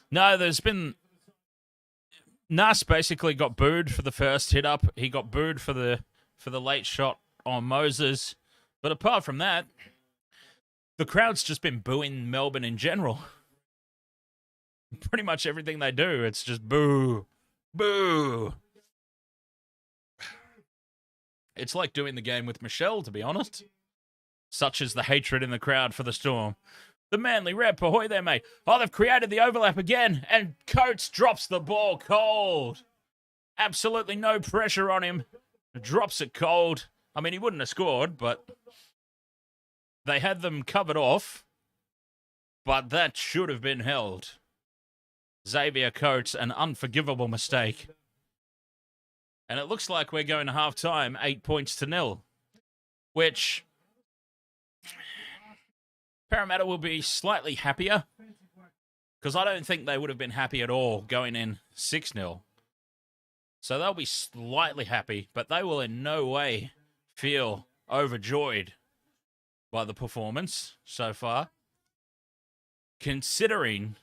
Speaker 1: No, there's been... Nas basically got booed for the first hit up. He got booed for the late shot on Moses. But apart from that, the crowd's just been booing Melbourne in general. Pretty much everything they do, it's just boo, boo. It's like doing the game with Michelle, to be honest. Such is the hatred in the crowd for the Storm. The Manly rep, ahoy there, mate. Oh, they've created the overlap again, and Coates drops the ball cold. Absolutely no pressure on him. Drops it cold. I mean, he wouldn't have scored, but they had them covered off. But that should have been held. Xavier Coates, an unforgivable mistake. And it looks like we're going to half-time 8 points to 0. Which Parramatta will be slightly happier. Because I don't think they would have been happy at all going in 6-0. So they'll be slightly happy, but they will in no way feel overjoyed by the performance so far. Considering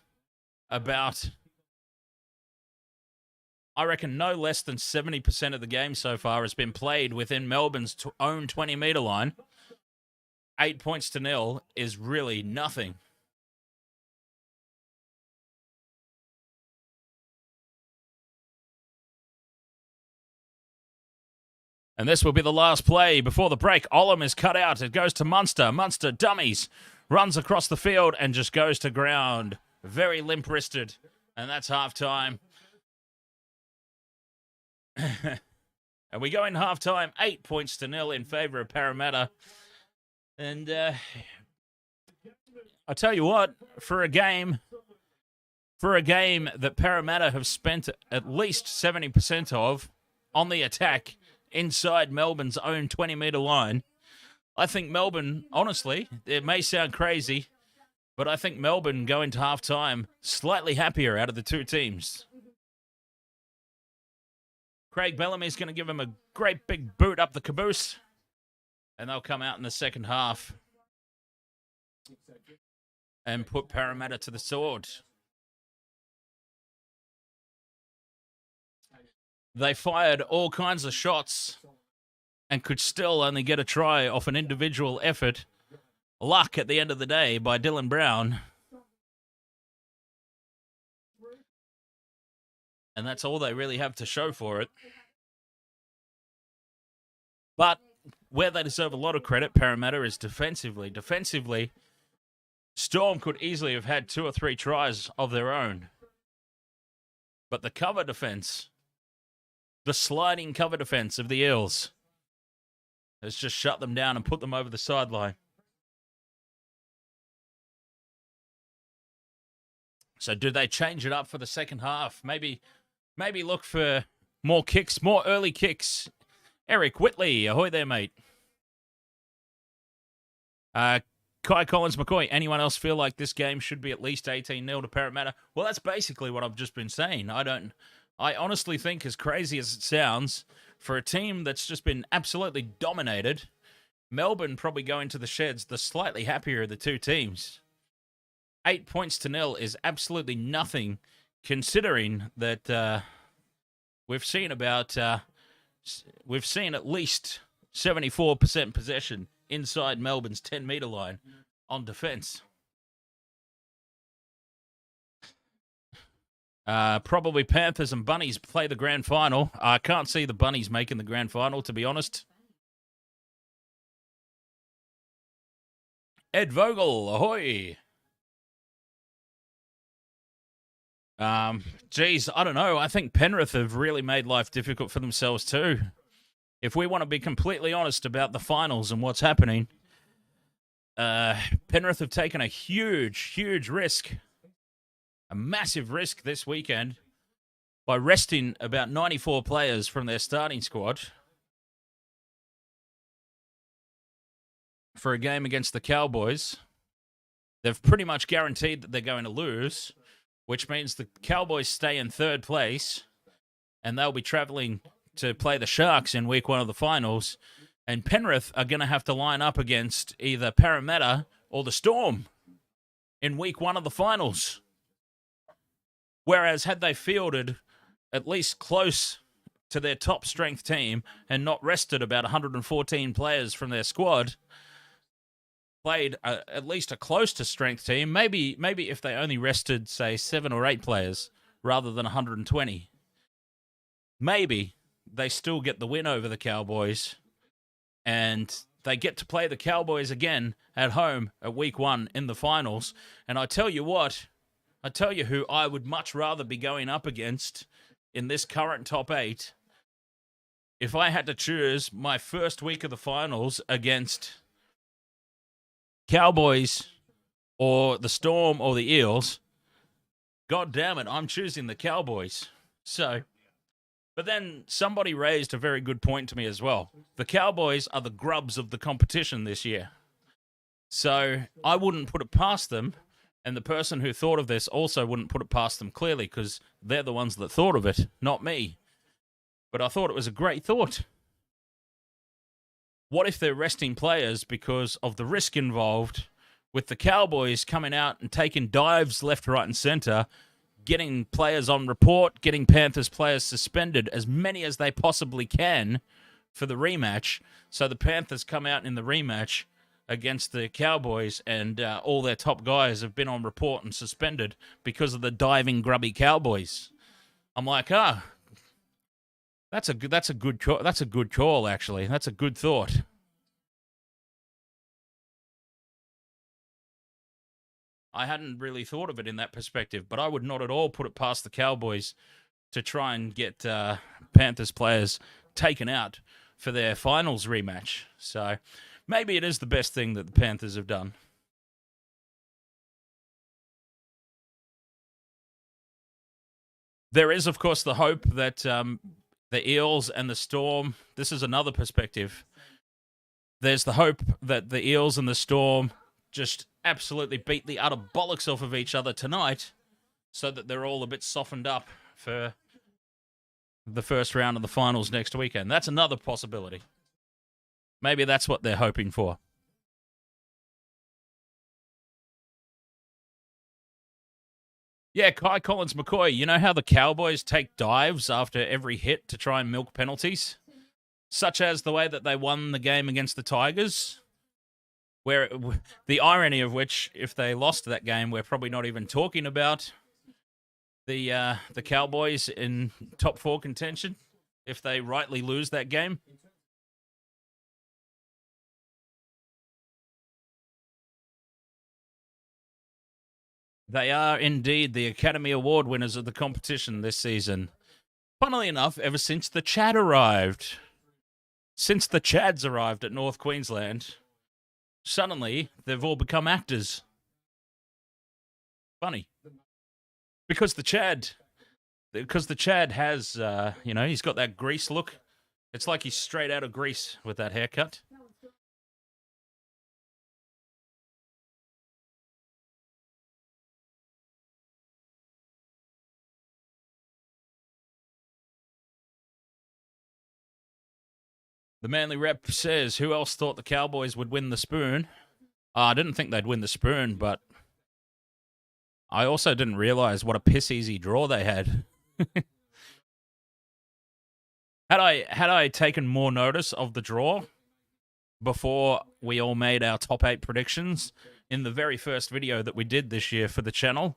Speaker 1: about, I reckon, no less than 70% of the game so far has been played within Melbourne's own 20-metre line. 8 points to 0 is really nothing. And this will be the last play before the break. Olam is cut out. It goes to Munster. Munster dummies. Runs across the field and just goes to ground. Very limp-wristed. And that's half-time. And we go in half-time 8 points to 0 in favour of Parramatta. And I tell you what, for a game that Parramatta have spent at least 70% of on the attack inside Melbourne's own 20-metre line, I think Melbourne, honestly, it may sound crazy, but I think Melbourne go into half-time slightly happier out of the two teams. Craig Bellamy's going to give him a great big boot up the caboose. And they'll come out in the second half and put Parramatta to the sword. They fired all kinds of shots and could still only get a try off an individual effort. Luck at the end of the day by Dylan Brown. And that's all they really have to show for it. But where they deserve a lot of credit, Parramatta, is defensively. Defensively, Storm could easily have had 2 or 3 tries of their own. But the cover defense, the sliding cover defense of the Eels, has just shut them down and put them over the sideline. So do they change it up for the second half? Maybe look for more kicks, more early kicks. Eric Whitley, ahoy there, mate. Kai Collins McCoy, anyone else feel like this game should be at least 18-0 to Parramatta? Well, that's basically what I've just been saying. I honestly think, as crazy as it sounds, for a team that's just been absolutely dominated, Melbourne probably going to the sheds the slightly happier of the two teams. 8 points to 0 is absolutely nothing, considering that we've seen at least 74% possession inside Melbourne's 10-metre line on defence. Probably Panthers and Bunnies play the grand final. I can't see the Bunnies making the grand final, to be honest. Ed Vogel, ahoy! Geez, I don't know. I think Penrith have really made life difficult for themselves too. If we want to be completely honest about the finals and what's happening, Penrith have taken a huge risk, a massive risk this weekend by resting about 94 players from their starting squad for a game against the Cowboys. They've pretty much guaranteed that they're going to lose, which means the Cowboys stay in third place, and they'll be travelling to play the Sharks in week 1 of the finals, and Penrith are going to have to line up against either Parramatta or the Storm in week 1 of the finals. Whereas had they fielded at least close to their top strength team and not rested about 114 players from their squad, played at least a close to strength team, maybe if they only rested, say, 7 or 8 players rather than 120, maybe they still get the win over the Cowboys, and they get to play the Cowboys again at home at week 1 in the finals. And I tell you what, I tell you who I would much rather be going up against in this current top 8 if I had to choose my first week of the finals against Cowboys or the Storm or the Eels. God damn it, I'm choosing the Cowboys. So, but then somebody raised a very good point to me as well. The Cowboys are the grubs of the competition this year. So I wouldn't put it past them, and the person who thought of this also wouldn't put it past them clearly, because they're the ones that thought of it, not me. But I thought it was a great thought. What if they're resting players because of the risk involved with the Cowboys coming out and taking dives left, right, and centre, getting players on report, getting Panthers players suspended, as many as they possibly can for the rematch, so the Panthers come out in the rematch against the Cowboys and all their top guys have been on report and suspended because of the diving grubby Cowboys. I'm like, that's a good call, actually. That's a good thought. I hadn't really thought of it in that perspective, but I would not at all put it past the Cowboys to try and get Panthers players taken out for their finals rematch. So maybe it is the best thing that the Panthers have done. There is, of course, the hope that the Eels and the Storm, this is another perspective. There's the hope that the Eels and the Storm just absolutely beat the utter bollocks off of each other tonight so that they're all a bit softened up for the first round of the finals next weekend. That's another possibility. Maybe that's what they're hoping for. Yeah, Kai Collins McCoy, you know how the Cowboys take dives after every hit to try and milk penalties? Such as the way that they won the game against the Tigers, where the irony of which, if they lost that game, we're probably not even talking about the Cowboys in top 4 contention if they rightly lose that game. They are indeed the Academy Award winners of the competition this season. Funnily enough, ever since the Chad arrived, since the Chads arrived at North Queensland, suddenly they've all become actors. Funny. Because the Chad has, he's got that Grease look. It's like he's straight out of Grease with that haircut. The Manly rep says, who else thought the Cowboys would win the spoon? I didn't think they'd win the spoon, but I also didn't realise what a piss-easy draw they had. Had I taken more notice of the draw before we all made our top 8 predictions in the very first video that we did this year for the channel,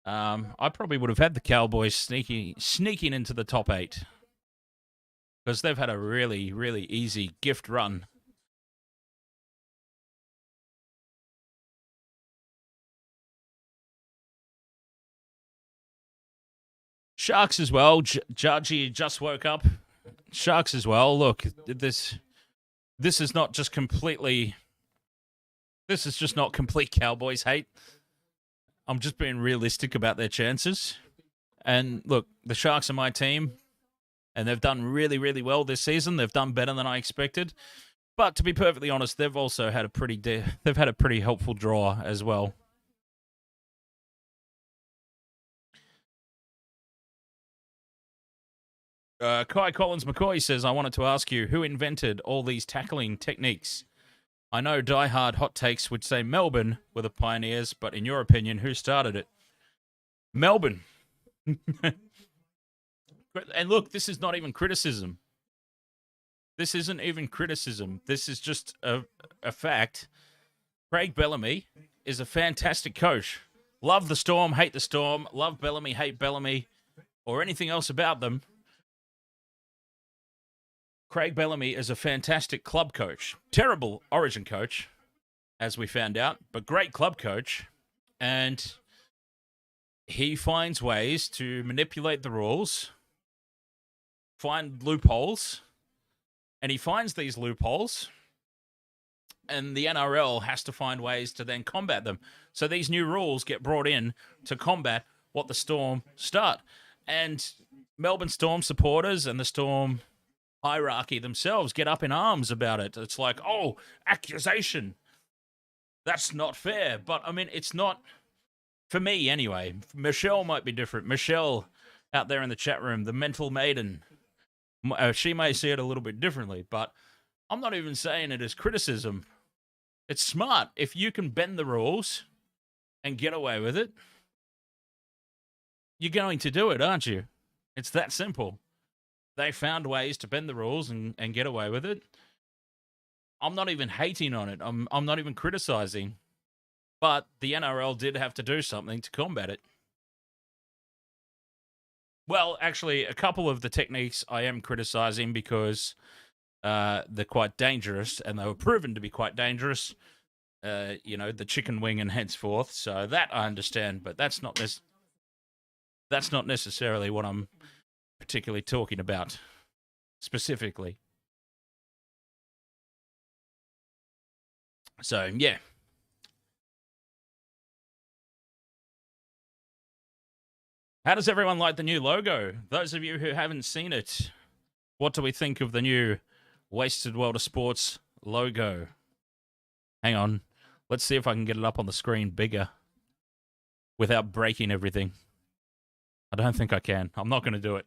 Speaker 1: I probably would have had the Cowboys sneaking into the top 8. Because they've had a really, really easy gift run. Sharks as well. Judgy just woke up. Sharks as well. Look, this is not just completely... This is just not complete Cowboys hate. I'm just being realistic about their chances. And look, the Sharks are my team. And they've done really, really well this season. They've done better than I expected. But to be perfectly honest, they've also had a pretty helpful draw as well. Kai Collins McCoy says, I wanted to ask you, who invented all these tackling techniques? I know diehard hot takes would say Melbourne were the pioneers, but in your opinion, who started it? Melbourne. And look, this is not even criticism. This isn't even criticism. This is just a fact. Craig Bellamy is a fantastic coach. Love the Storm, hate the Storm. Love Bellamy, hate Bellamy, or anything else about them. Craig Bellamy is a fantastic club coach. Terrible Origin coach, as we found out, but great club coach. And he finds ways to manipulate the rules, find loopholes, and he finds these loopholes, and the NRL has to find ways to then combat them. So these new rules get brought in to combat what the Storm start. And Melbourne Storm supporters and the Storm hierarchy themselves get up in arms about it. It's like, oh, accusation. That's not fair. But, I mean, it's not, for me anyway. Michelle might be different. Michelle out there in the chat room, the mental maiden, she may see it a little bit differently, but I'm not even saying it as criticism. It's smart. If you can bend the rules and get away with it, you're going to do it, aren't you? It's that simple. They found ways to bend the rules and get away with it. I'm not even hating on it. I'm not even criticizing. But the NRL did have to do something to combat it. Well, actually, a couple of the techniques I am criticizing because they're quite dangerous, and they were proven to be quite dangerous. The chicken wing and henceforth. So that I understand, but that's not necessarily what I'm particularly talking about specifically. So, yeah. How does everyone like the new logo? Those of you who haven't seen it, what do we think of the new Wasted World of Sports logo? Hang on. Let's see if I can get it up on the screen bigger without breaking everything. I don't think I can. I'm not going to do it.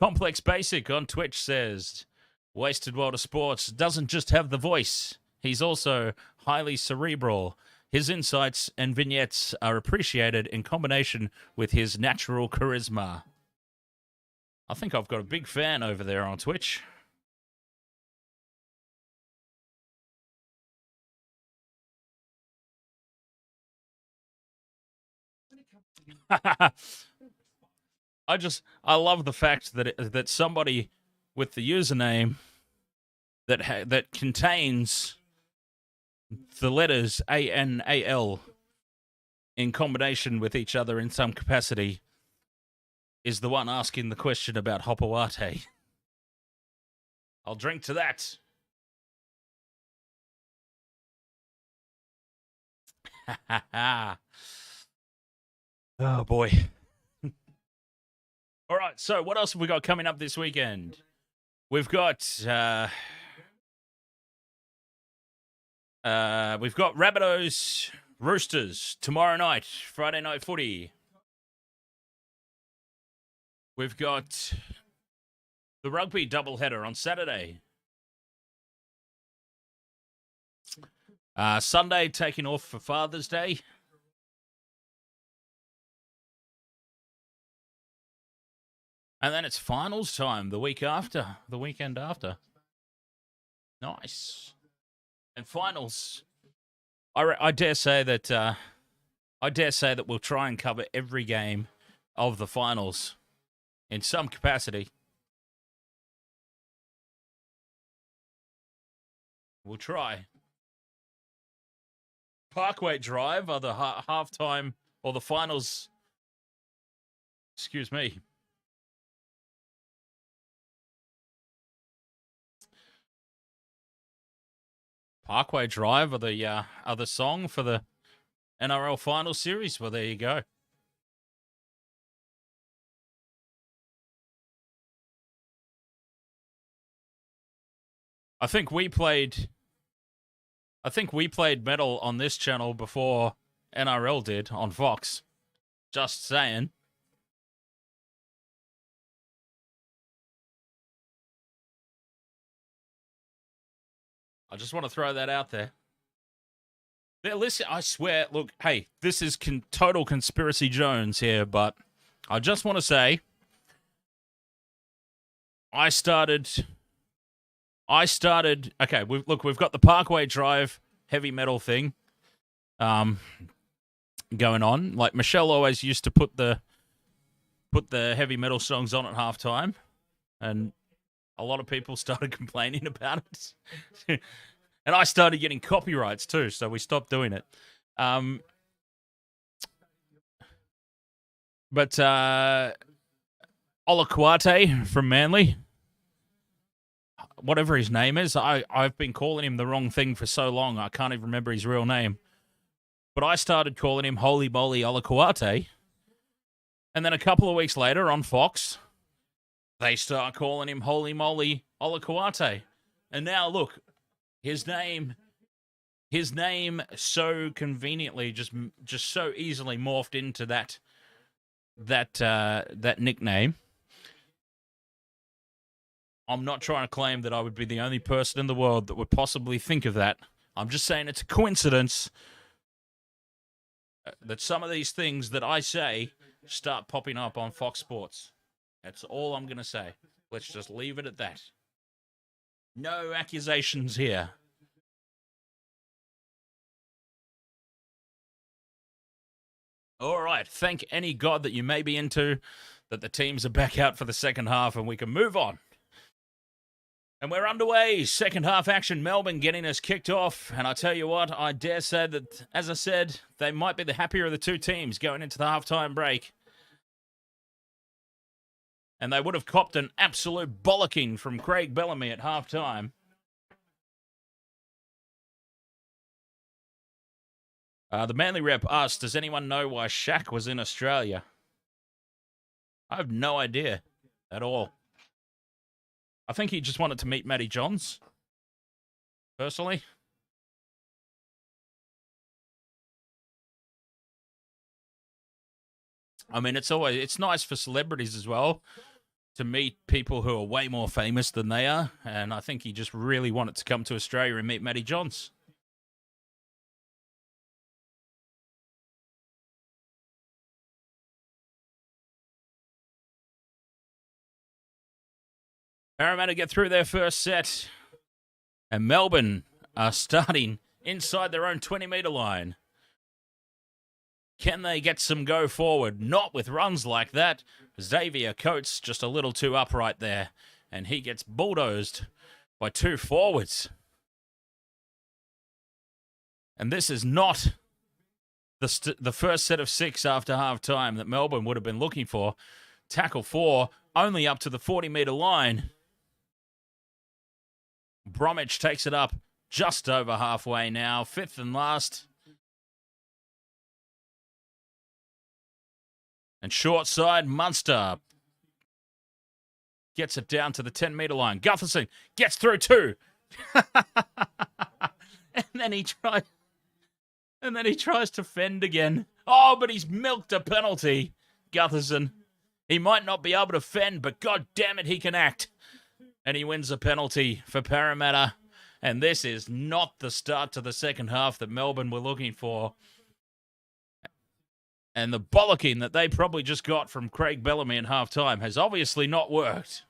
Speaker 1: Complex Basic on Twitch says, Wasted World of Sports doesn't just have the voice. He's also highly cerebral. His insights and vignettes are appreciated in combination with his natural charisma. I think I've got a big fan over there on Twitch. I love the fact that somebody with the username that contains the letters ANAL in combination with each other in some capacity is the one asking the question about Hopawate. I'll drink to that. Oh, boy. All right, so what else have we got coming up this weekend? We've got Rabbitohs Roosters tomorrow night, Friday night footy. We've got the rugby doubleheader on Saturday. Sunday taking off for Father's Day. And then it's finals time the weekend after. Nice. And finals. I dare say that we'll try and cover every game of the finals in some capacity. We'll try. Parkway Drive are the halftime or the finals. Excuse me. Parkway Drive are the song for the NRL final series. Well, there you go. I think we played metal on this channel before NRL did on Fox. Just saying. I just want to throw that out there. Listen, I swear, look, hey, this is total Conspiracy Jones here, but I just want to say I started, okay, we've got the Parkway Drive heavy metal thing going on. Like, Michelle always used to put the heavy metal songs on at halftime, and a lot of people started complaining about it. And I started getting copyrights too, so we stopped doing it. But Olakwate from Manly, whatever his name is, I've been calling him the wrong thing for so long, I can't even remember his real name. But I started calling him Holy Moly Olakwate. And then a couple of weeks later on Fox, they start calling him Holy Moly Olakwate. And now look, his name so conveniently just so easily morphed into that nickname. I'm not trying to claim that I would be the only person in the world that would possibly think of that. I'm just saying it's a coincidence that some of these things that I say start popping up on Fox Sports. That's all I'm going to say. Let's just leave it at that. No accusations here. All right. Thank any god that you may be into that the teams are back out for the second half and we can move on. And we're underway. Second half action. Melbourne getting us kicked off. And I tell you what, I dare say that, as I said, they might be the happier of the two teams going into the halftime break. And they would have copped an absolute bollocking from Craig Bellamy at halftime. The Manly rep asked, does anyone know why Shaq was in Australia? I have no idea at all. I think he just wanted to meet Matty Johns, personally. I mean, it's nice for celebrities as well to meet people who are way more famous than they are. And I think he just really wanted to come to Australia and meet Matty Johns. Parramatta get through their first set. And Melbourne are starting inside their own 20-metre line. Can they get some go forward? Not with runs like that. Xavier Coates just a little too upright there. And he gets bulldozed by two forwards. And this is not the first set of 6 after half-time that Melbourne would have been looking for. Tackle 4, only up to the 40-metre line. Bromwich takes it up just over halfway now. 5th and last. And short side, Munster gets it down to the 10-metre line. Gutherson gets through 2. And then he tries to fend again. Oh, but he's milked a penalty, Gutherson. He might not be able to fend, but god damn it, he can act. And he wins a penalty for Parramatta. And this is not the start to the second half that Melbourne were looking for. And the bollocking that they probably just got from Craig Bellamy in half-time has obviously not worked.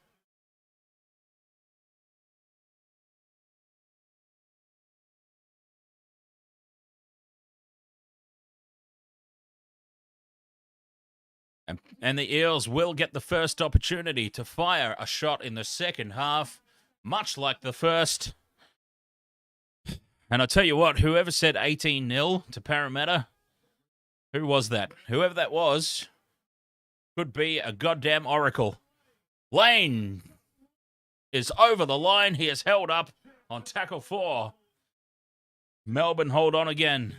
Speaker 1: And the Eels will get the first opportunity to fire a shot in the second half, much like the first. And I tell you what, whoever said 18-0 to Parramatta, who was that? Whoever that was could be a goddamn oracle. Lane is over the line. He is held up on tackle 4. Melbourne hold on again.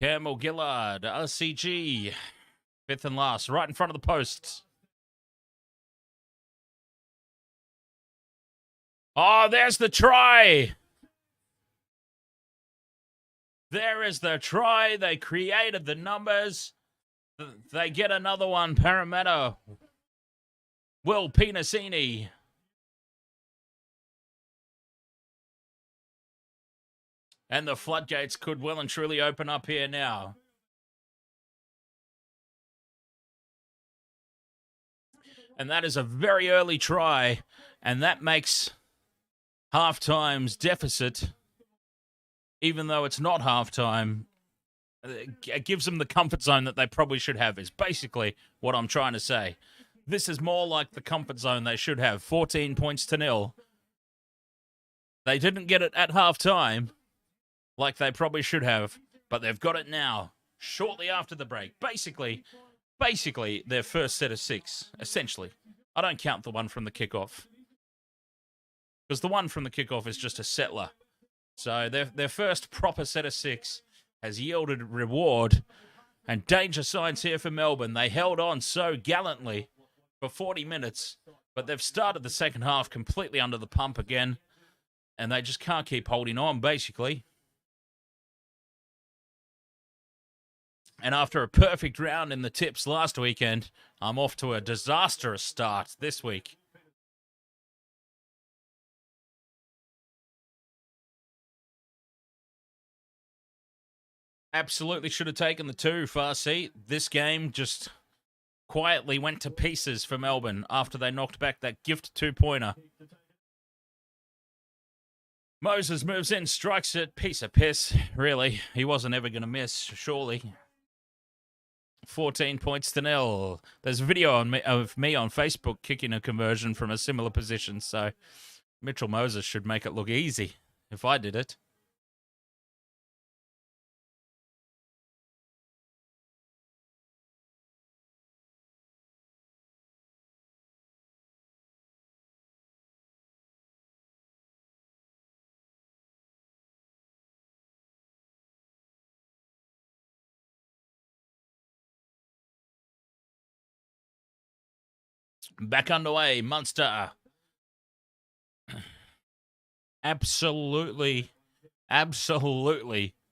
Speaker 1: Campbell Gillard, RCG, 5th and last, right in front of the posts. Oh, there's the try. There is the try. They created the numbers. They get another one. Parramatta. Will Pinasini. And the floodgates could well and truly open up here now. And that is a very early try. And that makes half-time's deficit, even though it's not half-time, it gives them the comfort zone that they probably should have, is basically what I'm trying to say. This is more like the comfort zone they should have, 14 points to 0. They didn't get it at half-time, like they probably should have, but they've got it now, shortly after the break. Basically, their first set of 6, essentially. I don't count the one from the kickoff, because the one from the kickoff is just a settler. So their first proper set of 6 has yielded reward, and danger signs here for Melbourne. They held on so gallantly for 40 minutes, but they've started the second half completely under the pump again, and they just can't keep holding on, basically. And after a perfect round in the tips last weekend, I'm off to a disastrous start this week. Absolutely should have taken the 2, Farsi. This game just quietly went to pieces for Melbourne after they knocked back that gift 2-pointer. Moses moves in, strikes it. Piece of piss, really. He wasn't ever going to miss, surely. 14 points to 0. There's a video of me on Facebook kicking a conversion from a similar position, so Mitchell Moses should make it look easy if I did it. Back underway, Munster. Absolutely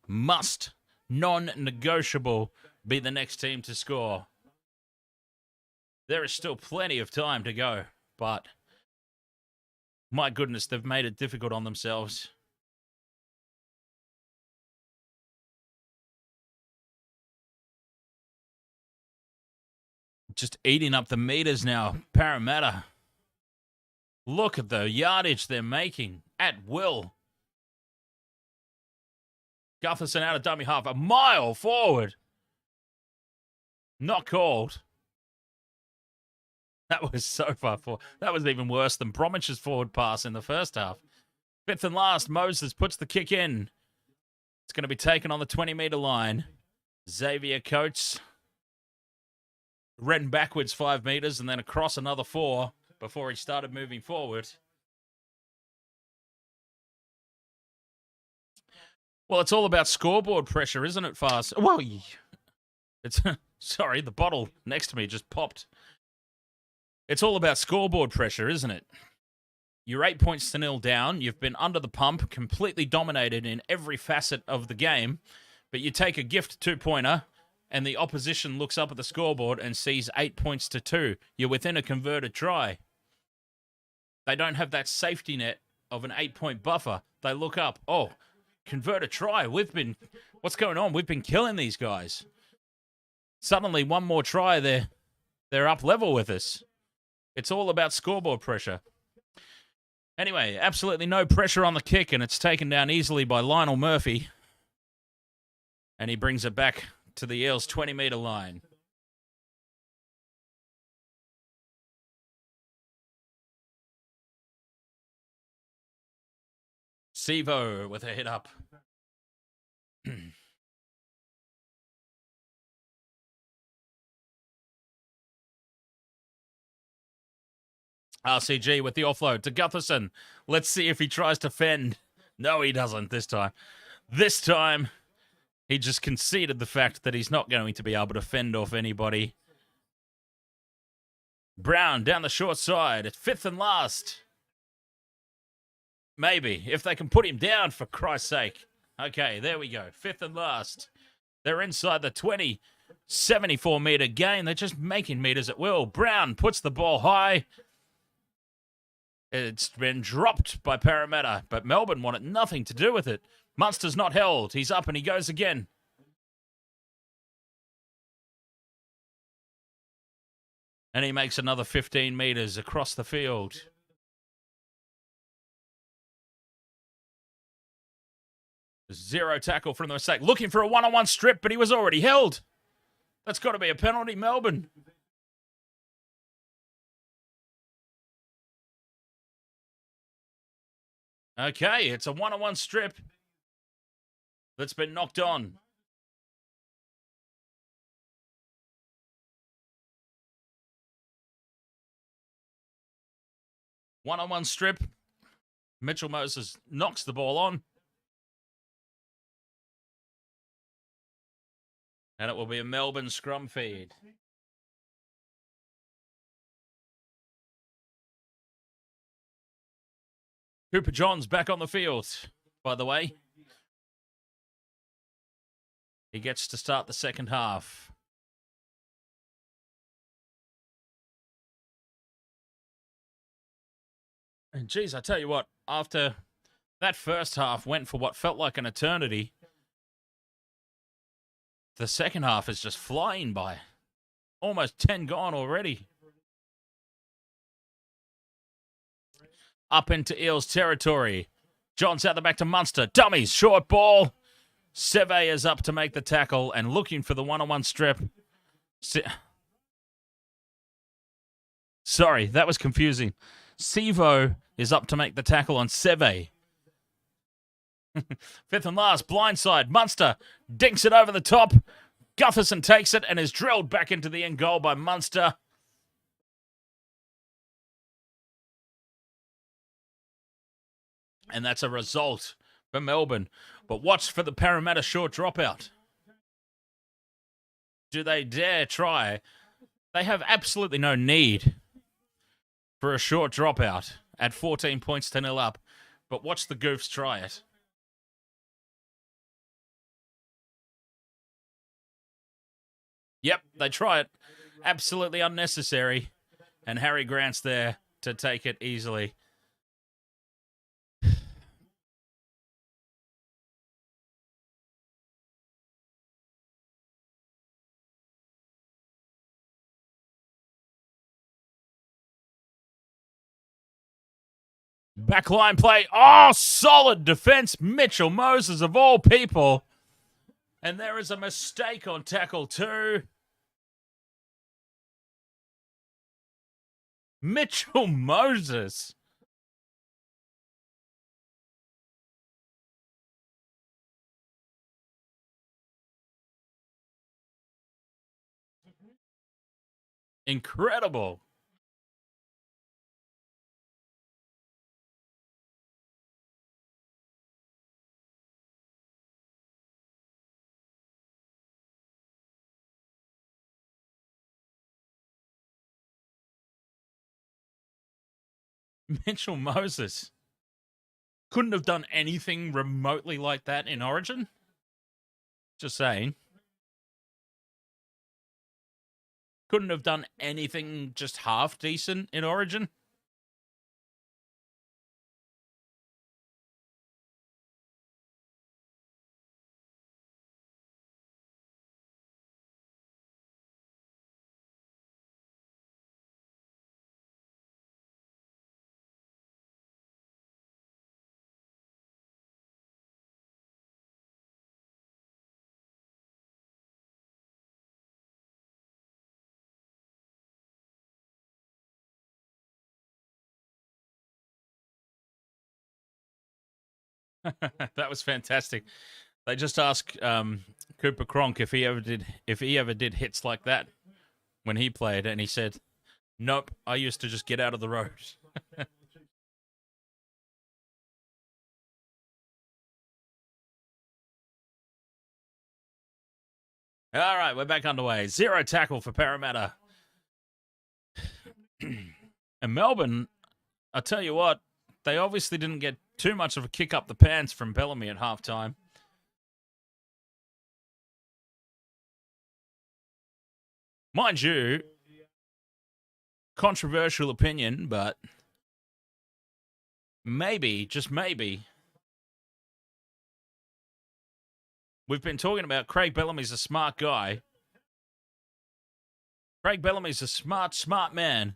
Speaker 1: must, non-negotiable, be the next team to score. There is still plenty of time to go, but my goodness, they've made it difficult on themselves. Just eating up the meters now, Parramatta. Look at the yardage they're making at will. Gutherson out of dummy half, a mile forward. Not called. That was so far forward. That was even worse than Bromwich's forward pass in the first half. Fifth and last, Moses puts the kick in. It's going to be taken on the 20-metre line. Xavier Coates ran backwards 5 metres and then across another 4 before he started moving forward. Well, it's all about scoreboard pressure, isn't it, Fast? Well, it's... Sorry, the bottle next to me just popped. It's all about scoreboard pressure, isn't it? You're 8 points to 0 down. You've been under the pump, completely dominated in every facet of the game. But you take a gift 2-pointer, and the opposition looks up at the scoreboard and sees 8 points to 2. You're within a converted try. They don't have that safety net of an 8-point buffer. They look up, oh, convert a try. What's going on? We've been killing these guys. Suddenly, one more try, they're up level with us. It's all about scoreboard pressure. Anyway, absolutely no pressure on the kick, and it's taken down easily by Lionel Murphy. And he brings it back to the Eels' 20-metre line. Sevo with a hit up. RCG with the offload to Gutherson. Let's see if he tries to fend. No, he doesn't this time. This time, he just conceded the fact that he's not going to be able to fend off anybody. Brown down the short side. It's fifth and last. Maybe, if they can put him down, for Christ's sake. Okay, there we go. Fifth and last. They're inside the 20. 74-metre gain. They're just making meters at will. Brown puts the ball high. It's been dropped by Parramatta, but Melbourne wanted nothing to do with it. Munster's not held. He's up and he goes again. And he makes another 15 metres across the field. Zero tackle from the mistake. Looking for a one-on-one strip, but he was already held. That's got to be a penalty, Melbourne. Okay, it's a one-on-one strip that's been knocked on. One-on-one strip. Mitchell Moses knocks the ball on. And it will be a Melbourne scrum feed. Cooper John's back on the field, by the way. He gets to start the second half. And geez, I tell you what, after that first half went for what felt like an eternity, the second half is just flying by. Almost 10 gone already. Up into Eels territory. John's out the back to Munster. Dummies, short ball. Seve is up to make the tackle and looking for the one-on-one strip. Sorry, that was confusing. Sevo is up to make the tackle on Seve. Fifth and last, blindside. Munster dinks it over the top. Gutherson takes it and is drilled back into the end goal by Munster. And that's a result for Melbourne. But watch for the Parramatta short dropout. Do they dare try? They have absolutely no need for a short dropout at 14 points to 0 up. But watch the Goofs try it. Yep, they try it. Absolutely unnecessary. And Harry Grant's there to take it easily. Backline play. Oh, solid defense. Mitchell Moses of all people. And there is a mistake on tackle 2. Mitchell Moses. Incredible. Mitchell Moses couldn't have done anything remotely like that in Origin. Just saying. Couldn't have done anything just half decent in Origin. That was fantastic. They just asked Cooper Cronk if he ever did hits like that when he played, and he said, "Nope, I used to just get out of the road." All right, we're back underway. 0 tackle for Parramatta. And Melbourne, I tell you what, they obviously didn't get too much of a kick up the pants from Bellamy at halftime. Mind you, controversial opinion, but maybe, just maybe, we've been talking about Craig Bellamy's a smart guy. Craig Bellamy's a smart man.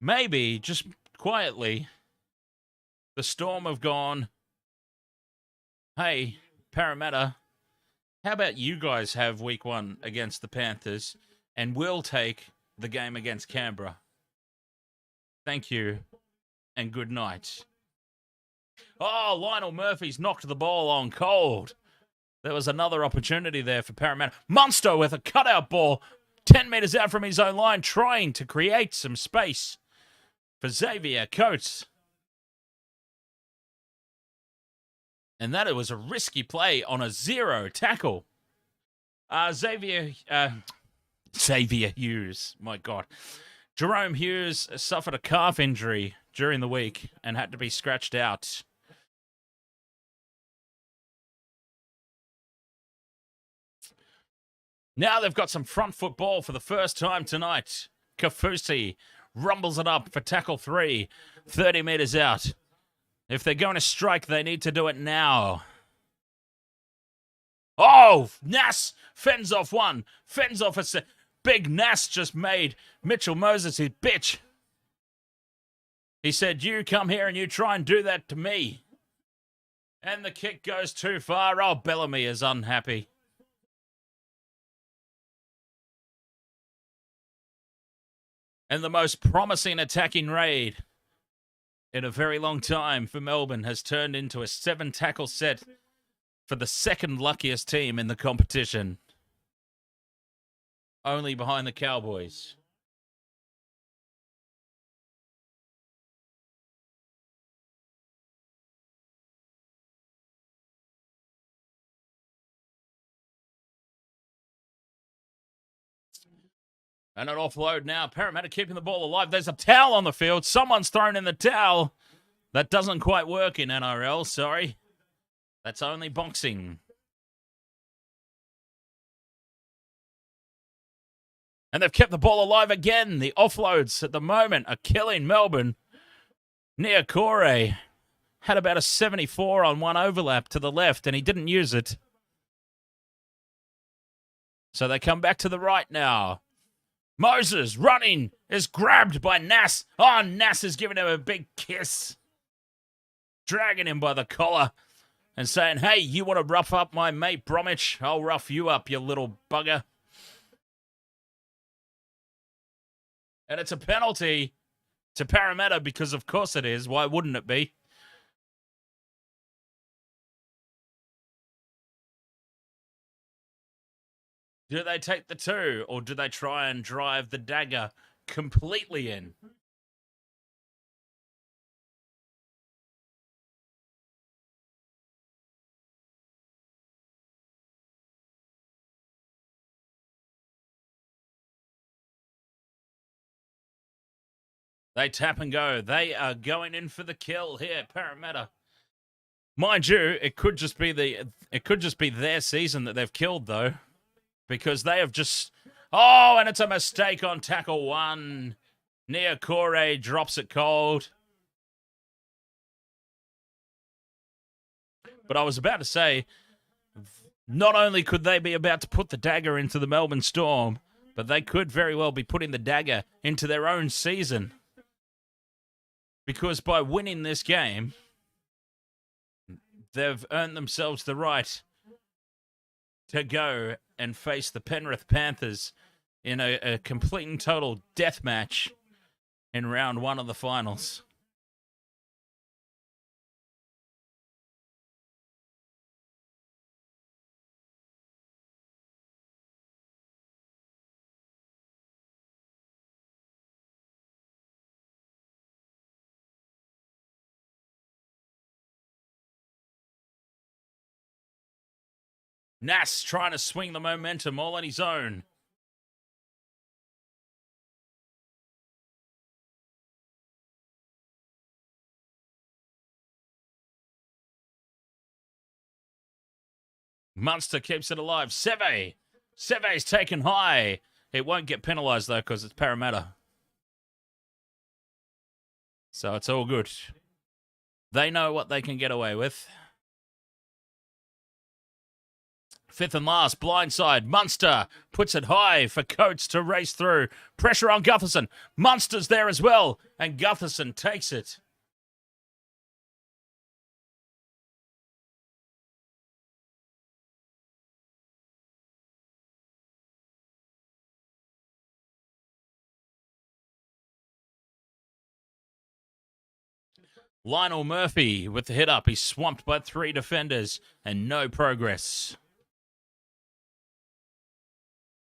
Speaker 1: Maybe, just quietly, the Storm have gone, hey, Parramatta, how about you guys have week 1 against the Panthers, and we'll take the game against Canberra. Thank you, and good night. Oh, Lionel Murphy's knocked the ball on cold. There was another opportunity there for Parramatta. Munster with a cutout ball, 10 metres out from his own line, trying to create some space for Xavier Coates. And that it was a risky play on a 0 tackle. Xavier Hughes, my God. Jerome Hughes suffered a calf injury during the week and had to be scratched out. Now they've got some front foot ball for the first time tonight. Kaufusi rumbles it up for tackle 3, 30 metres out. If they're going to strike, they need to do it now. Oh, Nass fends off one. Fends off a big Nass just made Mitchell Moses his bitch. He said, you come here and you try and do that to me. And the kick goes too far. Oh, Bellamy is unhappy. And the most promising attacking raid in a very long time for Melbourne has turned into a 7-tackle set for the second luckiest team in the competition. Only behind the Cowboys. And an offload now. Parramatta keeping the ball alive. There's a towel on the field. Someone's thrown in the towel. That doesn't quite work in NRL, sorry. That's only boxing. And they've kept the ball alive again. The offloads at the moment are killing Melbourne. Niokore had about a 74 on one overlap to the left, and he didn't use it. So they come back to the right now. Moses running is grabbed by Nass. Oh, Nass is giving him a big kiss. Dragging him by the collar and saying, hey, you want to rough up my mate Bromwich? I'll rough you up, you little bugger. And it's a penalty to Parramatta because, of course, it is. Why wouldn't it be? Do they take the two, or do they try and drive the dagger completely in? They tap and go. They are going in for the kill here, Parramatta. Mind you, it could just be their season that they've killed, though, because they have just. Oh, and it's a mistake on tackle one. Niokore drops it cold. But I was about to say, not only could they be about to put the dagger into the Melbourne Storm, but they could very well be putting the dagger into their own season. Because by winning this game, they've earned themselves the right to go and face the Penrith Panthers in a complete and total death match in round one of the finals. Nass trying to swing the momentum all on his own. Munster keeps it alive. Seve's taken high. It won't get penalised, though, because it's Parramatta. So it's all good. They know what they can get away with. Fifth and last, blindside. Munster puts it high for Coates to race through. Pressure on Gutherson. Munster's there as well, and Gutherson takes it. Lionel Murphy with the hit up. He's swamped by three defenders and no progress.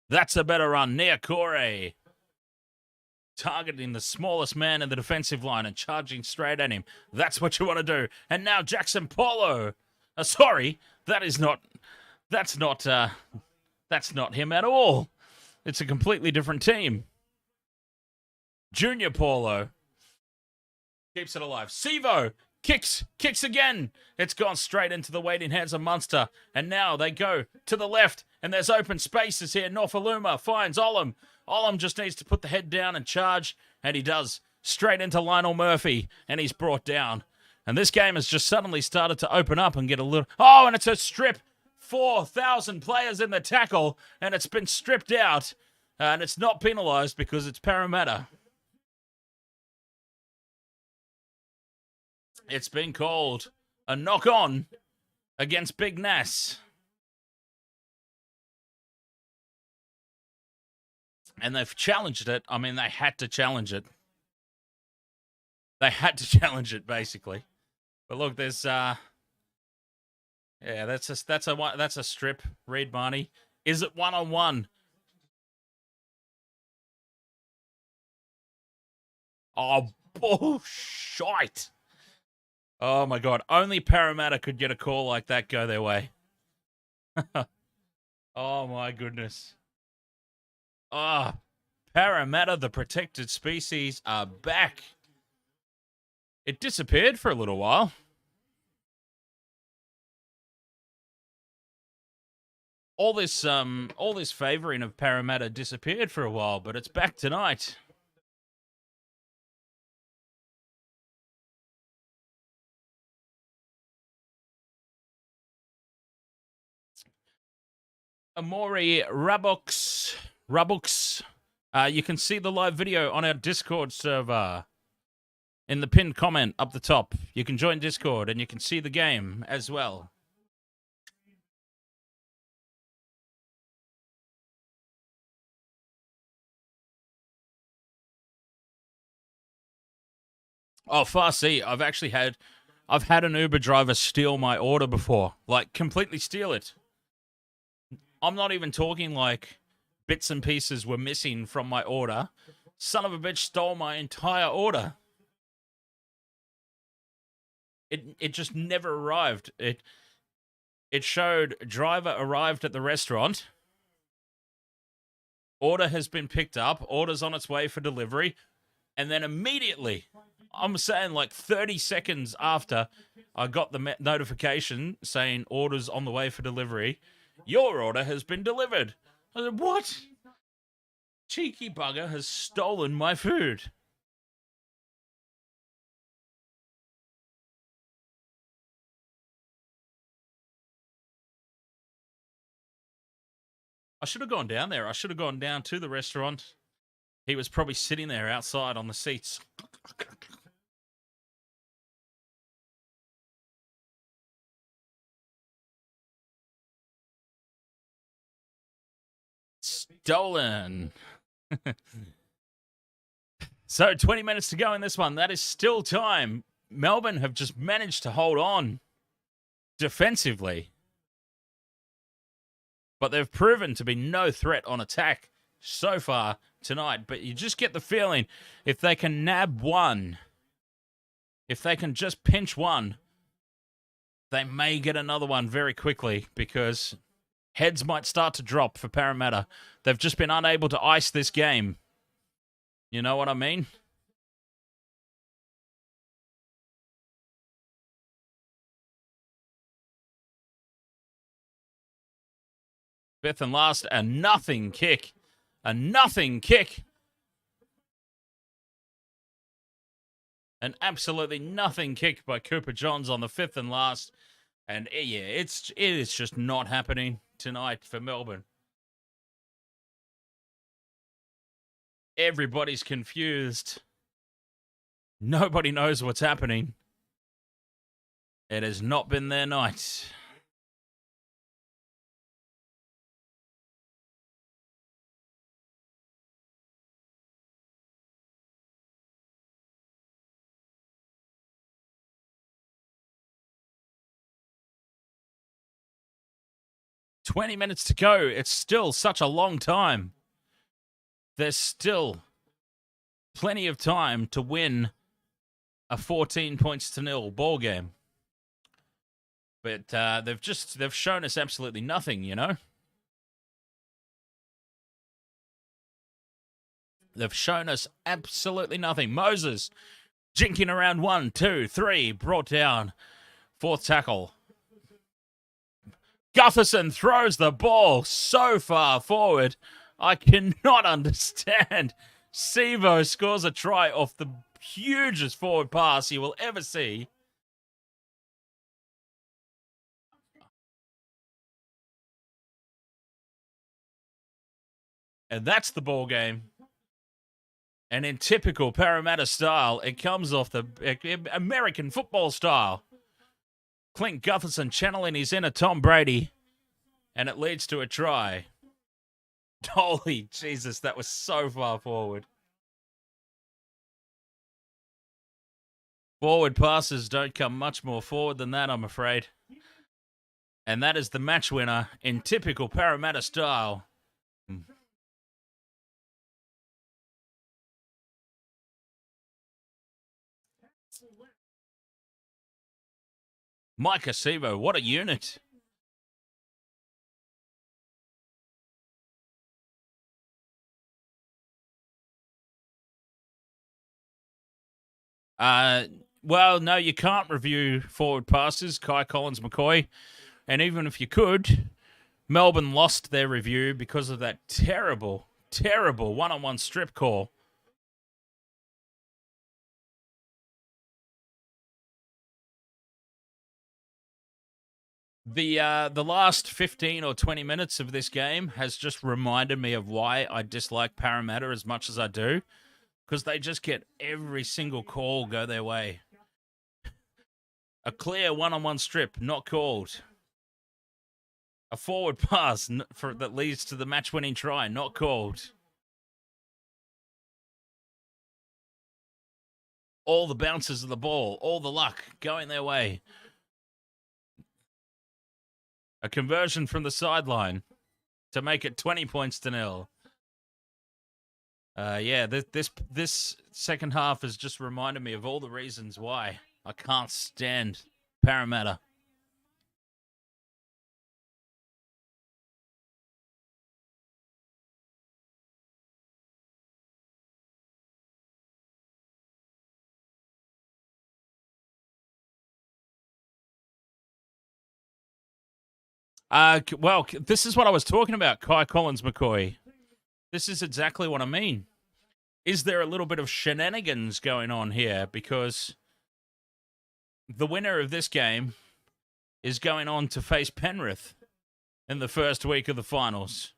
Speaker 1: That's a better run. Niokore targeting the smallest man in the defensive line and charging straight at him. That's what you want to do. And now Jackson Paulo. Sorry, that's not him at all. It's a completely different team. Junior Paulo keeps it alive. Sivo kicks again. It's gone straight into the waiting hands of Munster. And now they go to the left. And there's open spaces here. Norfoluma finds Olam. Olam just needs to put the head down and charge. And he does. Straight into Lionel Murphy. And he's brought down. And this game has just suddenly started to open up and get a little... Oh, and it's a strip. 4,000 players in the tackle. And it's been stripped out. And it's not penalised because it's Parramatta. It's been called a knock-on against Big Nass. And they've challenged it. I mean, they had to challenge it. They had to challenge it, basically. But look, there's yeah, that's a strip. Reed Marnie. Is it 1-on-1? Oh, bullshit. Oh my God. Only Parramatta could get a call like that go their way. Oh my goodness. Ah, oh, Parramatta, the protected species, are back. It disappeared for a little while. All this favouring of Parramatta disappeared for a while, but it's back tonight. Amori Rabux. You can see the live video on our Discord server in the pinned comment up the top. You can join Discord and you can see the game as well. Oh, Farsi, I've had an Uber driver steal my order before. Like, completely steal it. I'm not even talking like bits and pieces were missing from my order. Son of a bitch stole my entire order. It just never arrived. It showed driver arrived at the restaurant. Order has been picked up. Order's on its way for delivery. And then immediately, I'm saying like 30 seconds after I got the notification saying order's on the way for delivery, your order has been delivered. I said, what? Cheeky bugger has stolen my food. I should have gone down there. I should have gone down to the restaurant. He was probably sitting there outside on the seats. Stolen. So 20 minutes to go in this one. That is still time. Melbourne have just managed to hold on defensively. But they've proven to be no threat on attack so far tonight. But you just get the feeling if they can nab one, if they can just pinch one, they may get another one very quickly because heads might start to drop for Parramatta. They've just been unable to ice this game. You know what I mean? Fifth and last, a nothing kick. A nothing kick. An absolutely nothing kick by Cooper Johns on the fifth and last. And yeah, it is just not happening tonight for Melbourne. Everybody's confused. Nobody knows what's happening. It has not been their night. "20 minutes to go. It's still such a long time. There's still plenty of time to win a 14 points to nil ball game. But they've shown us absolutely nothing, you know? They've shown us absolutely nothing. Moses jinking around 1, 2, 3, brought down. Fourth tackle. Gutherson throws the ball so far forward. I cannot understand. Sivo scores a try off the hugest forward pass you will ever see. And that's the ball game. And in typical Parramatta style, it comes off the American football style. Clint Gutherson channeling his inner Tom Brady. And it leads to a try. Holy Jesus, that was so far forward. Forward passes don't come much more forward than that, I'm afraid. And that is the match winner in typical Parramatta style. Micah Sivo, what a unit. Well, no, you can't review forward passes, Kai Collins McCoy. And even if you could, Melbourne lost their review because of that terrible, terrible one-on-one strip call. The last 15 or 20 minutes of this game has just reminded me of why I dislike Parramatta as much as I do, because they just get every single call go their way. A clear one-on-one strip, not called. A forward pass that leads to the match-winning try, not called. All the bounces of the ball, all the luck going their way. A conversion from the sideline to make it 20 points to 0. This second half has just reminded me of all the reasons why I can't stand Parramatta. Well, this is what I was talking about, Kai Collins McCoy. This is exactly what I mean. Is there a little bit of shenanigans going on here? Because the winner of this game is going on to face Penrith in the first week of the finals.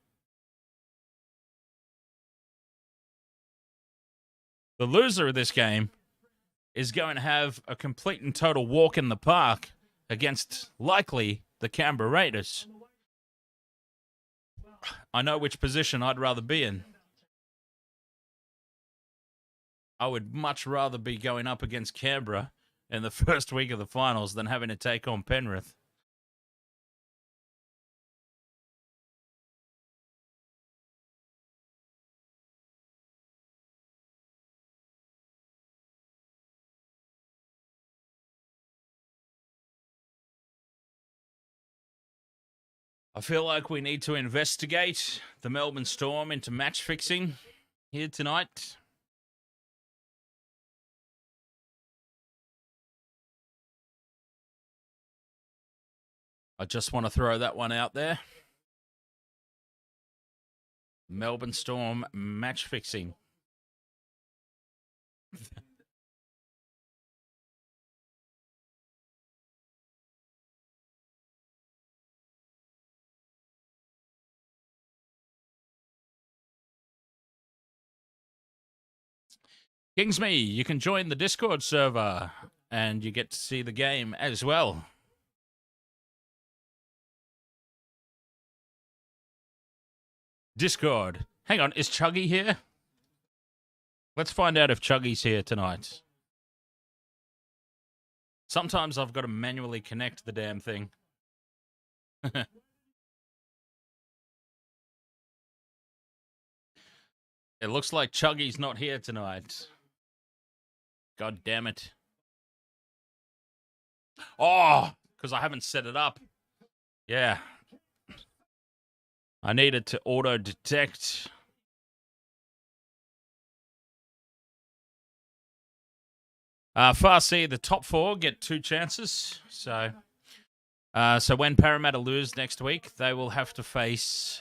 Speaker 1: The loser of this game is going to have a complete and total walk in the park against, likely, the Canberra Raiders. I know which position I'd rather be in. I would much rather be going up against Canberra in the first week of the finals than having to take on Penrith. I feel like we need to investigate the Melbourne Storm into match fixing here tonight. I just want to throw that one out there. Melbourne Storm match fixing. Kingsme, you can join the Discord server and you get to see the game as well. Discord. Hang on, is Chuggy here? Let's find out if Chuggy's here tonight. Sometimes I've got to manually connect the damn thing. It looks like Chuggy's not here tonight. God damn it. Oh, because I haven't set it up. Yeah. I need it to auto-detect. Farsi, the top 4 get 2 chances. So when Parramatta lose next week, they will have to face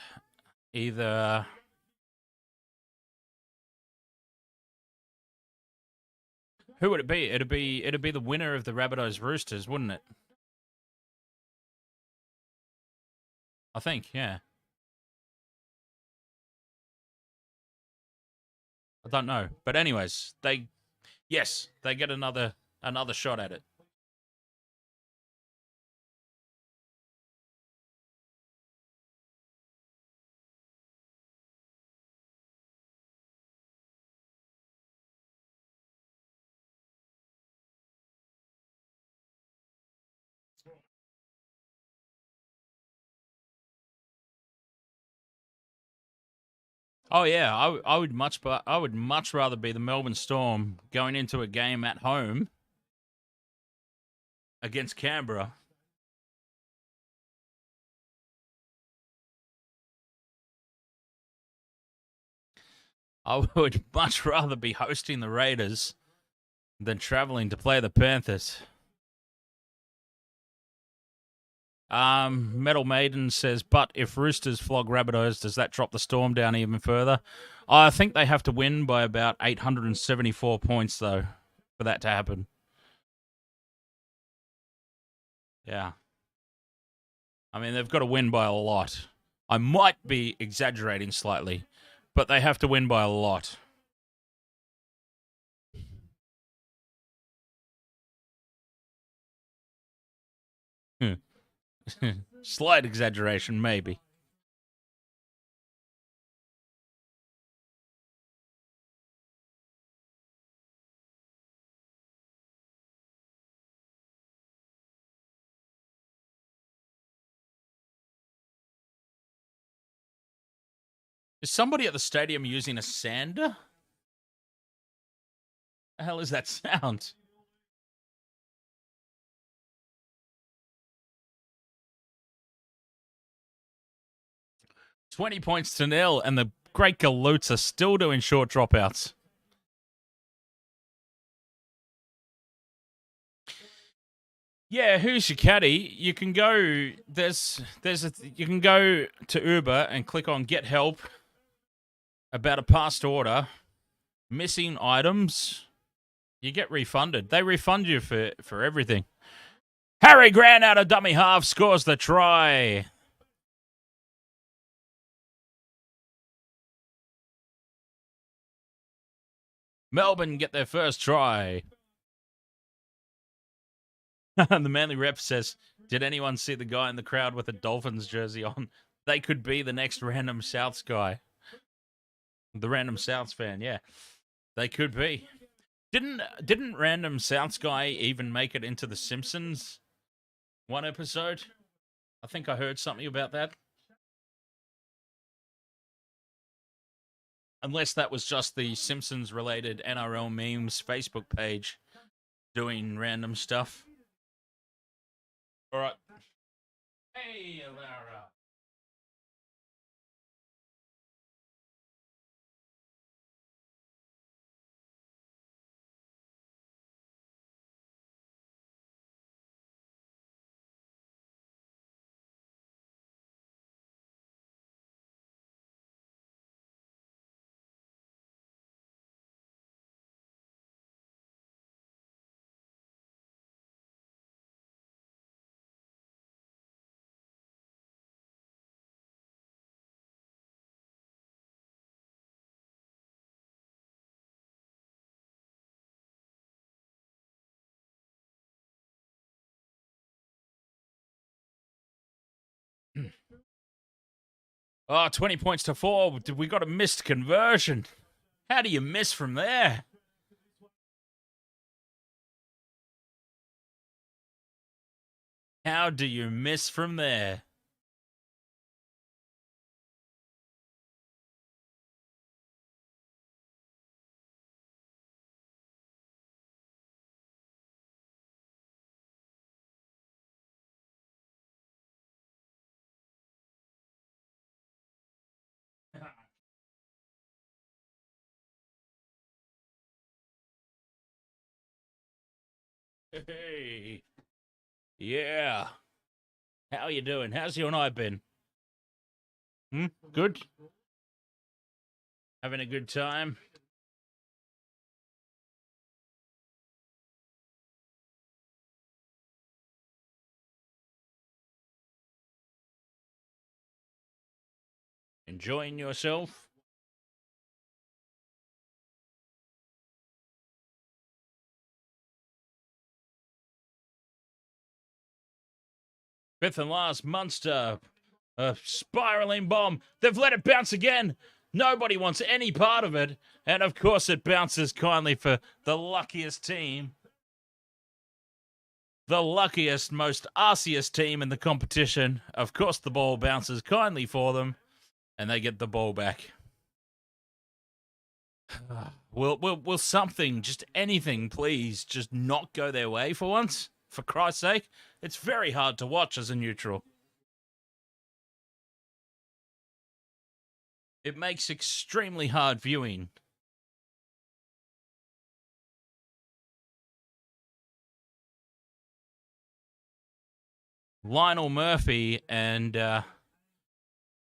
Speaker 1: either... Who would it be? It'd be the winner of the Rabbitohs Roosters, wouldn't it? I think, yeah. I don't know. But anyways, they get another shot at it. Oh yeah, I would much rather be the Melbourne Storm going into a game at home against Canberra. I would much rather be hosting the Raiders than traveling to play the Panthers. Metal Maiden says, but if Roosters flog Rabbitohs, does that drop the Storm down even further? I think they have to win by about 874 points, though, for that to happen. Yeah. I mean, they've got to win by a lot. I might be exaggerating slightly, but they have to win by a lot. Slight exaggeration, maybe. Is somebody at the stadium using a sander? The hell is that sound? $20 points to nil, and the Great Galoots are still doing short dropouts. Yeah, who's your caddy? You can go. You can go to Uber and click on Get Help about a past order, missing items. You get refunded. They refund you for everything. Harry Grant out of dummy half scores the try. Melbourne get their first try. The Manly rep says, did anyone see the guy in the crowd with a Dolphins jersey on? They could be the next random Souths guy. The random Souths fan, yeah. They could be. Didn't random Souths guy even make it into The Simpsons one episode? I think I heard something about that. Unless that was just the Simpsons-related NRL memes Facebook page doing random stuff. All right. Hey, Lara. Oh, 20 points to 4. We got a missed conversion. How do you miss from there? How do you miss from there? Hey. Yeah. How you doing? How's you and I been? Good? Having a good time? Enjoying yourself? Fifth and last, Munster. A spiraling bomb. They've let it bounce again. Nobody wants any part of it. And of course, it bounces kindly for the luckiest team. The luckiest, most arsiest team in the competition. Of course, the ball bounces kindly for them. And they get the ball back. Will something, just anything, please, just not go their way for once? For Christ's sake. It's very hard to watch as a neutral. It makes extremely hard viewing. Lionel Murphy and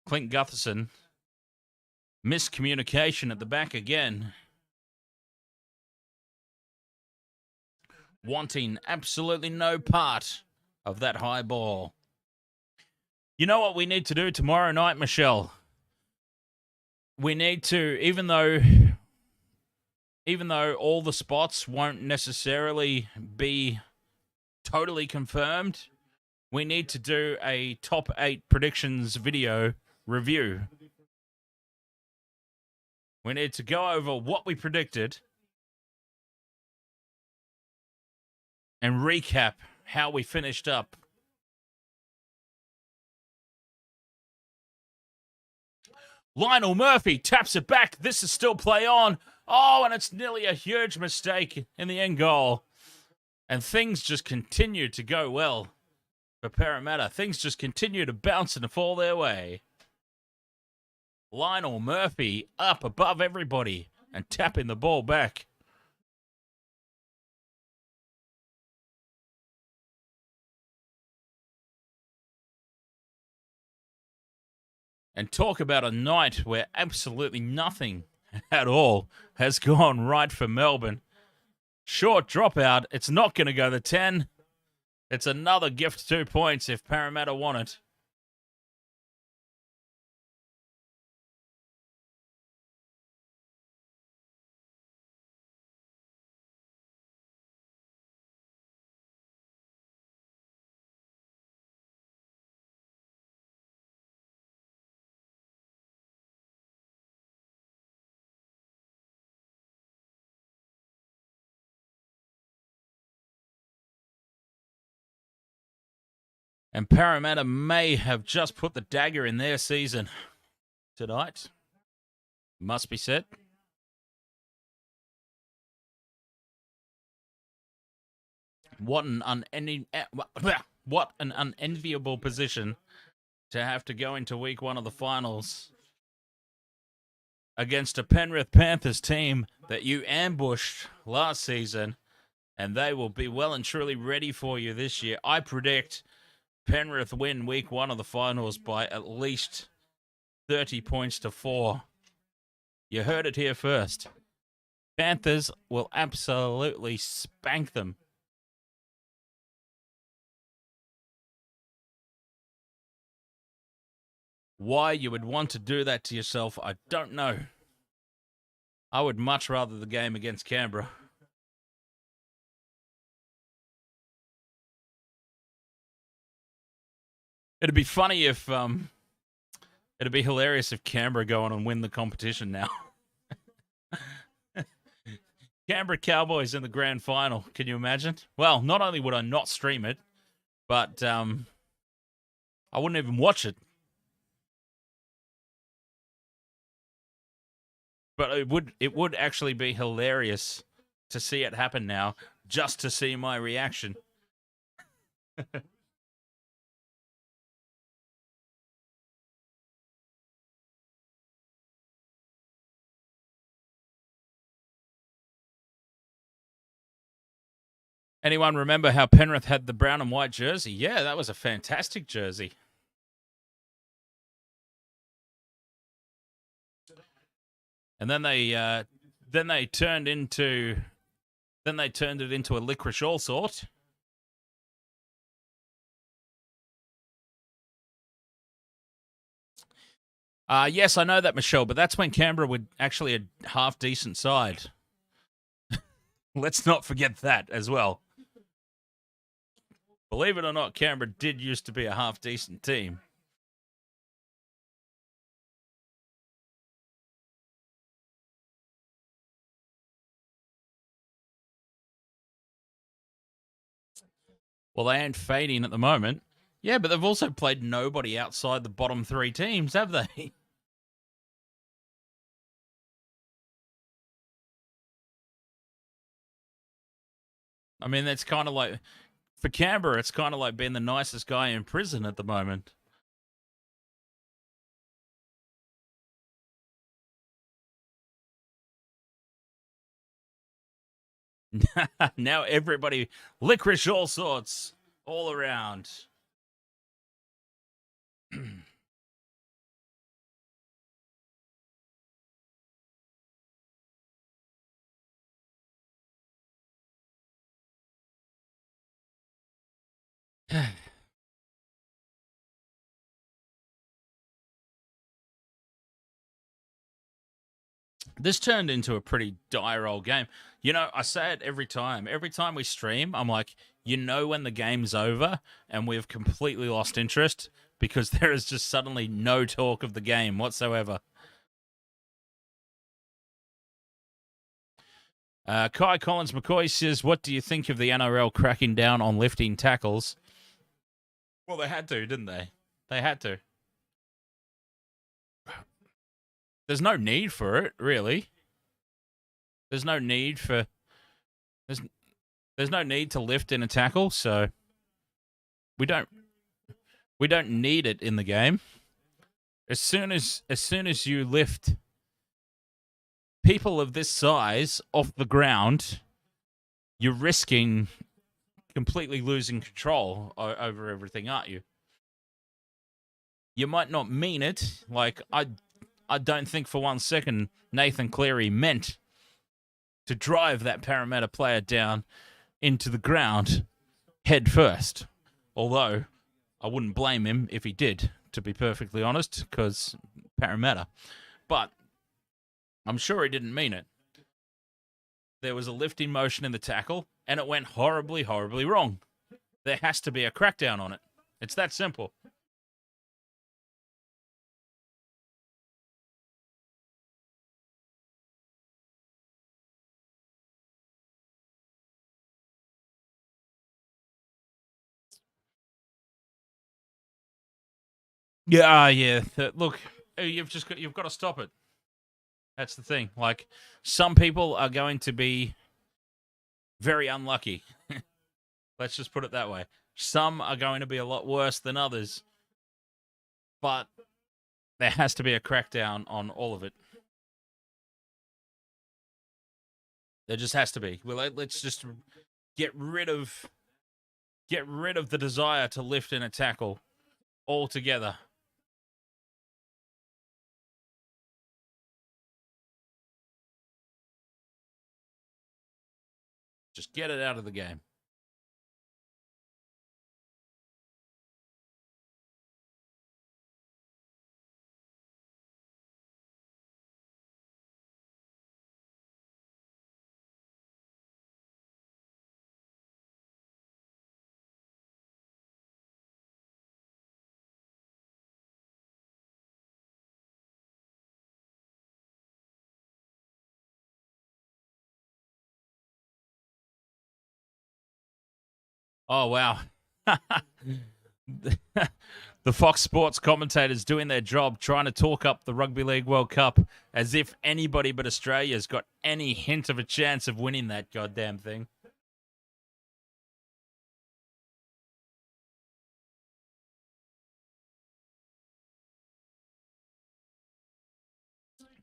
Speaker 1: Clint Gutherson. Miscommunication at the back again. Wanting absolutely no part of that high ball. You know what we need to do tomorrow night, Michelle? We need to, even though all the spots won't necessarily be totally confirmed, we need to do a top 8 predictions video review. We need to go over what we predicted and recap how we finished up. Lionel Murphy taps it back. This is still play on. Oh, and it's nearly a huge mistake in the end goal. And things just continue to go well for Parramatta. Things just continue to bounce and to fall their way. Lionel Murphy up above everybody and tapping the ball back. And talk about a night where absolutely nothing at all has gone right for Melbourne. Short dropout. It's not going to go to 10. It's another gift 2 points if Parramatta want it. And Parramatta may have just put the dagger in their season tonight. Must be said. What an unenviable position to have to go into week 1 of the finals against a Penrith Panthers team that you ambushed last season, and they will be well and truly ready for you this year. I predict Penrith win week 1 of the finals by at least 30 points to 4. You heard it here first. Panthers will absolutely spank them. Why you would want to do that to yourself, I don't know. I would much rather the game against Canberra. It'd be funny if, it'd be hilarious if Canberra go on and win the competition now. Canberra Cowboys in the grand final. Can you imagine? Well, not only would I not stream it, but I wouldn't even watch it. But it would actually be hilarious to see it happen now, just to see my reaction. Anyone remember how Penrith had the brown and white jersey? Yeah, that was a fantastic jersey. And then they turned it into a licorice all sort. Yes, I know that, Michelle, but that's when Canberra were actually a half decent side. Let's not forget that as well. Believe it or not, Canberra did used to be a half decent team. Well, they ain't fading at the moment. Yeah, but they've also played nobody outside the bottom 3 teams, have they? I mean, that's kind of like, for Canberra, it's kind of like being the nicest guy in prison at the moment. Now everybody, licorice all sorts, all around. This turned into a pretty dire old game. You know, I say it every time. Every time we stream, I'm like, you know, when the game's over and we've completely lost interest because there is just suddenly no talk of the game whatsoever. Kai Collins McCoy says, what do you think of the NRL cracking down on lifting tackles? Well, they had to, didn't they? They had to. There's no need for it, really. There's no need for... There's no need to lift in a tackle, so we don't need it in the game. As soon as you lift people of this size off the ground, you're risking completely losing control over everything, aren't you? You might not mean it. Like, I don't think for 1 second Nathan Cleary meant to drive that Parramatta player down into the ground head first. Although, I wouldn't blame him if he did, to be perfectly honest, because Parramatta. But I'm sure he didn't mean it. There was a lifting motion in the tackle, and it went horribly, horribly wrong. There has to be a crackdown on it. It's that simple. Yeah. Look, you've got to stop it. That's the thing. Like, some people are going to be very unlucky. Let's just put it that way. Some are going to be a lot worse than others. But there has to be a crackdown on all of it. There just has to be. Well, let's just get rid of the desire to lift in a tackle altogether. Just get it out of the game. Oh, wow. The Fox Sports commentators doing their job, trying to talk up the Rugby League World Cup as if anybody but Australia's got any hint of a chance of winning that goddamn thing.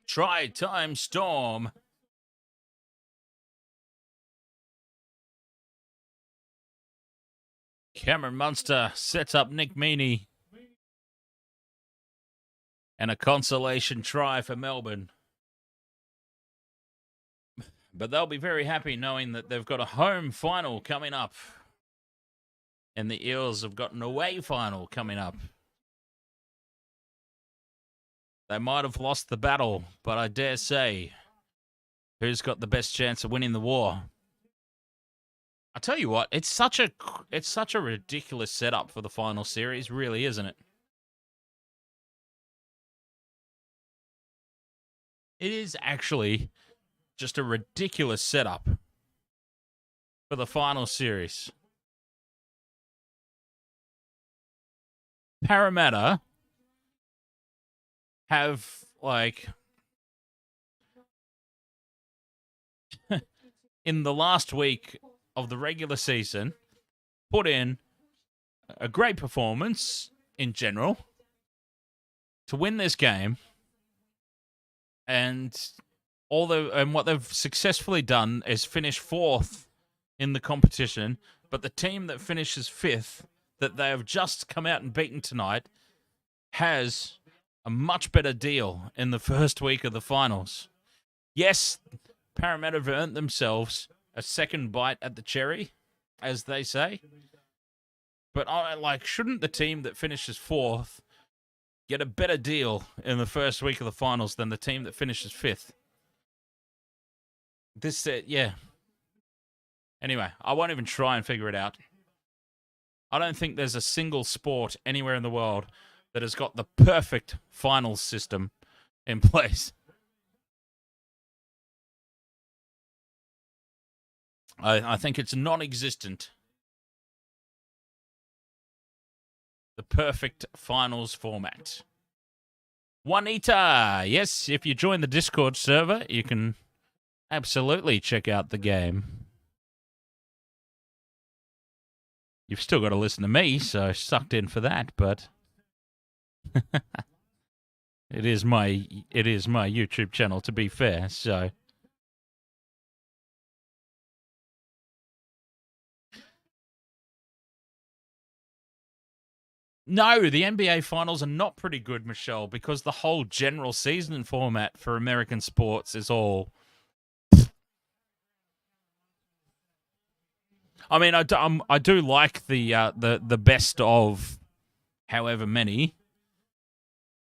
Speaker 1: Try time Storm. Cameron Munster sets up Nick Meaney. And a consolation try for Melbourne. But they'll be very happy knowing that they've got a home final coming up. And the Eels have got an away final coming up. They might have lost the battle, but I dare say, who's got the best chance of winning the war? I tell you what, it's such a ridiculous setup for the final series, really, isn't it? It is actually just a ridiculous setup for the final series. Parramatta have, like, in the last week of the regular season, put in a great performance in general to win this game. And what they've successfully done is finish fourth in the competition. But the team that finishes fifth, that they have just come out and beaten tonight, has a much better deal in the first week of the finals. Yes, Parramatta have earned themselves a second bite at the cherry, as they say. But shouldn't the team that finishes fourth get a better deal in the first week of the finals than the team that finishes fifth? Yeah. Anyway, I won't even try and figure it out. I don't think there's a single sport anywhere in the world that has got the perfect finals system in place. I think it's non-existent. The perfect finals format. Juanita, yes, if you join the Discord server, you can absolutely check out the game. You've still got to listen to me, so sucked in for that, but it is my YouTube channel, to be fair, so no, the NBA finals are not pretty good, Michelle, because the whole general season format for American sports is all. I mean, I do like the best of however many,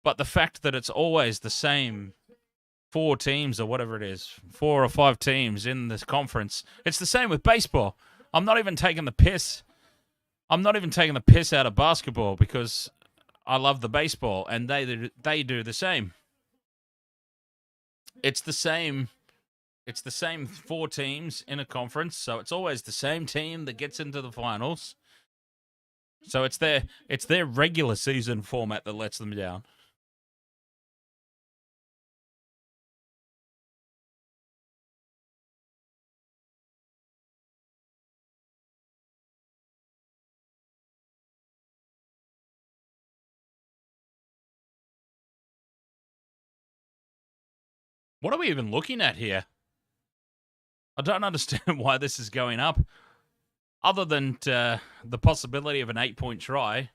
Speaker 1: but the fact that it's always the same 4 teams or whatever it is, 4 or 5 teams in this conference, it's the same with baseball. I'm not even taking the piss out of basketball because I love the baseball and they do the same. It's the same 4 teams in a conference, so it's always the same team that gets into the finals. So it's their regular season format that lets them down. What are we even looking at here? I don't understand why this is going up, other than the possibility of an 8-point try.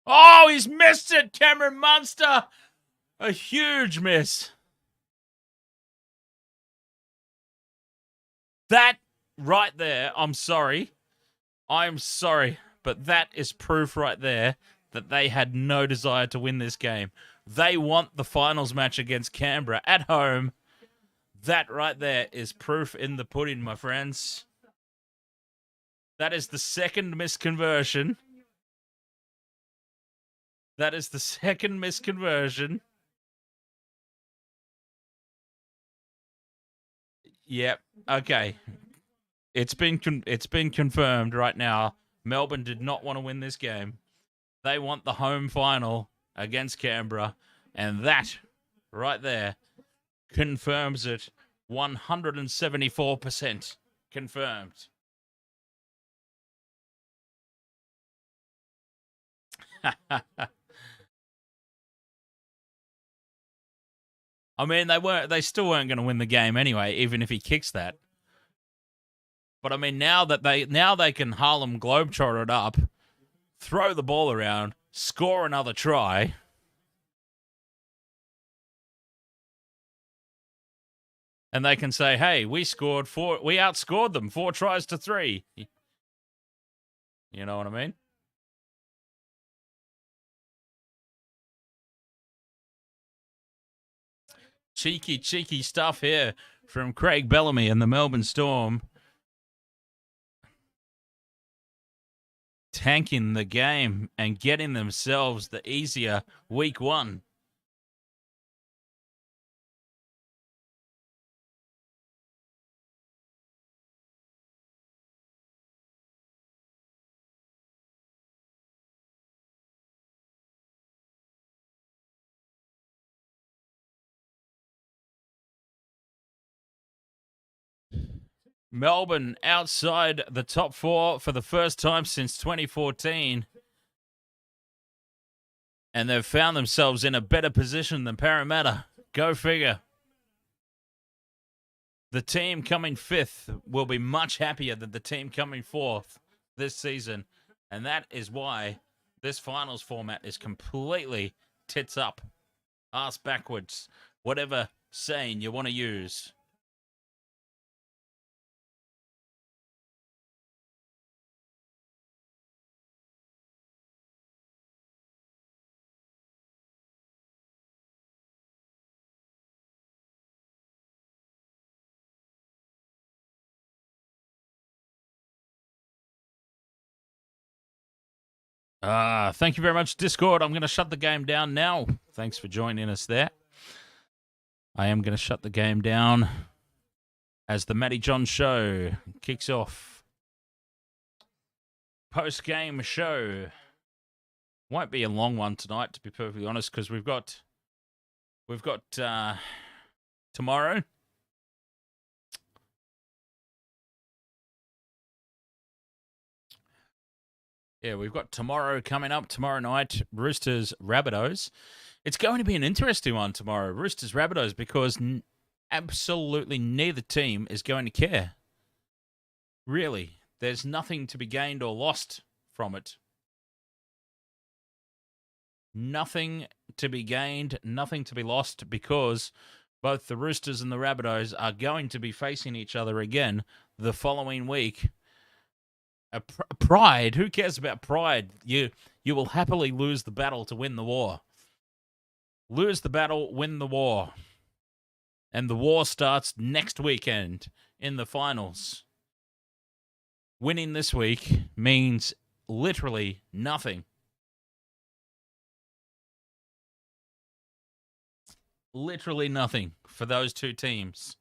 Speaker 1: Oh, he's missed it, Cameron Munster. A huge miss. That right there, I'm sorry, but that is proof right there that they had no desire to win this game. They want the finals match against Canberra at home. That right there is proof in the pudding, my friends. That is the second misconversion. Yep. Okay. It's been confirmed right now. Melbourne did not want to win this game. They want the home final against Canberra, and that right there confirms it 174% confirmed. I mean, they still weren't going to win the game anyway, even if he kicks that. But I mean, now they can Harlem Globetrotter it up, throw the ball around, score another try. And they can say, hey, we outscored them 4 tries to 3. You know what I mean? Cheeky stuff here from Craig Bellamy and the Melbourne Storm. Tanking the game and getting themselves the easier week 1. Melbourne outside the top 4 for the first time since 2014. And they've found themselves in a better position than Parramatta. Go figure. The team coming 5th will be much happier than the team coming 4th this season. And that is why This finals format is completely tits up, ass backwards, whatever saying you want to use. Thank you very much, Discord. I'm going to shut the game down now. Thanks for joining us there. I am going to shut the game down as the Matty John Show kicks off. Post-game show. Won't be a long one tonight, to be perfectly honest, because we've got tomorrow. Yeah, we've got tomorrow coming up, tomorrow night, Roosters, Rabbitohs. It's going to be an interesting one tomorrow, Roosters, Rabbitohs, because absolutely neither team is going to care. Really, there's nothing to be gained or lost from it. Nothing to be gained, nothing to be lost, because both the Roosters and the Rabbitohs are going to be facing each other again the following week. Pride, who cares about pride? You will happily lose the battle to win the war. Lose the battle, win the war. And the war starts next weekend in the finals. Winning this week means literally nothing. Literally nothing for those two teams.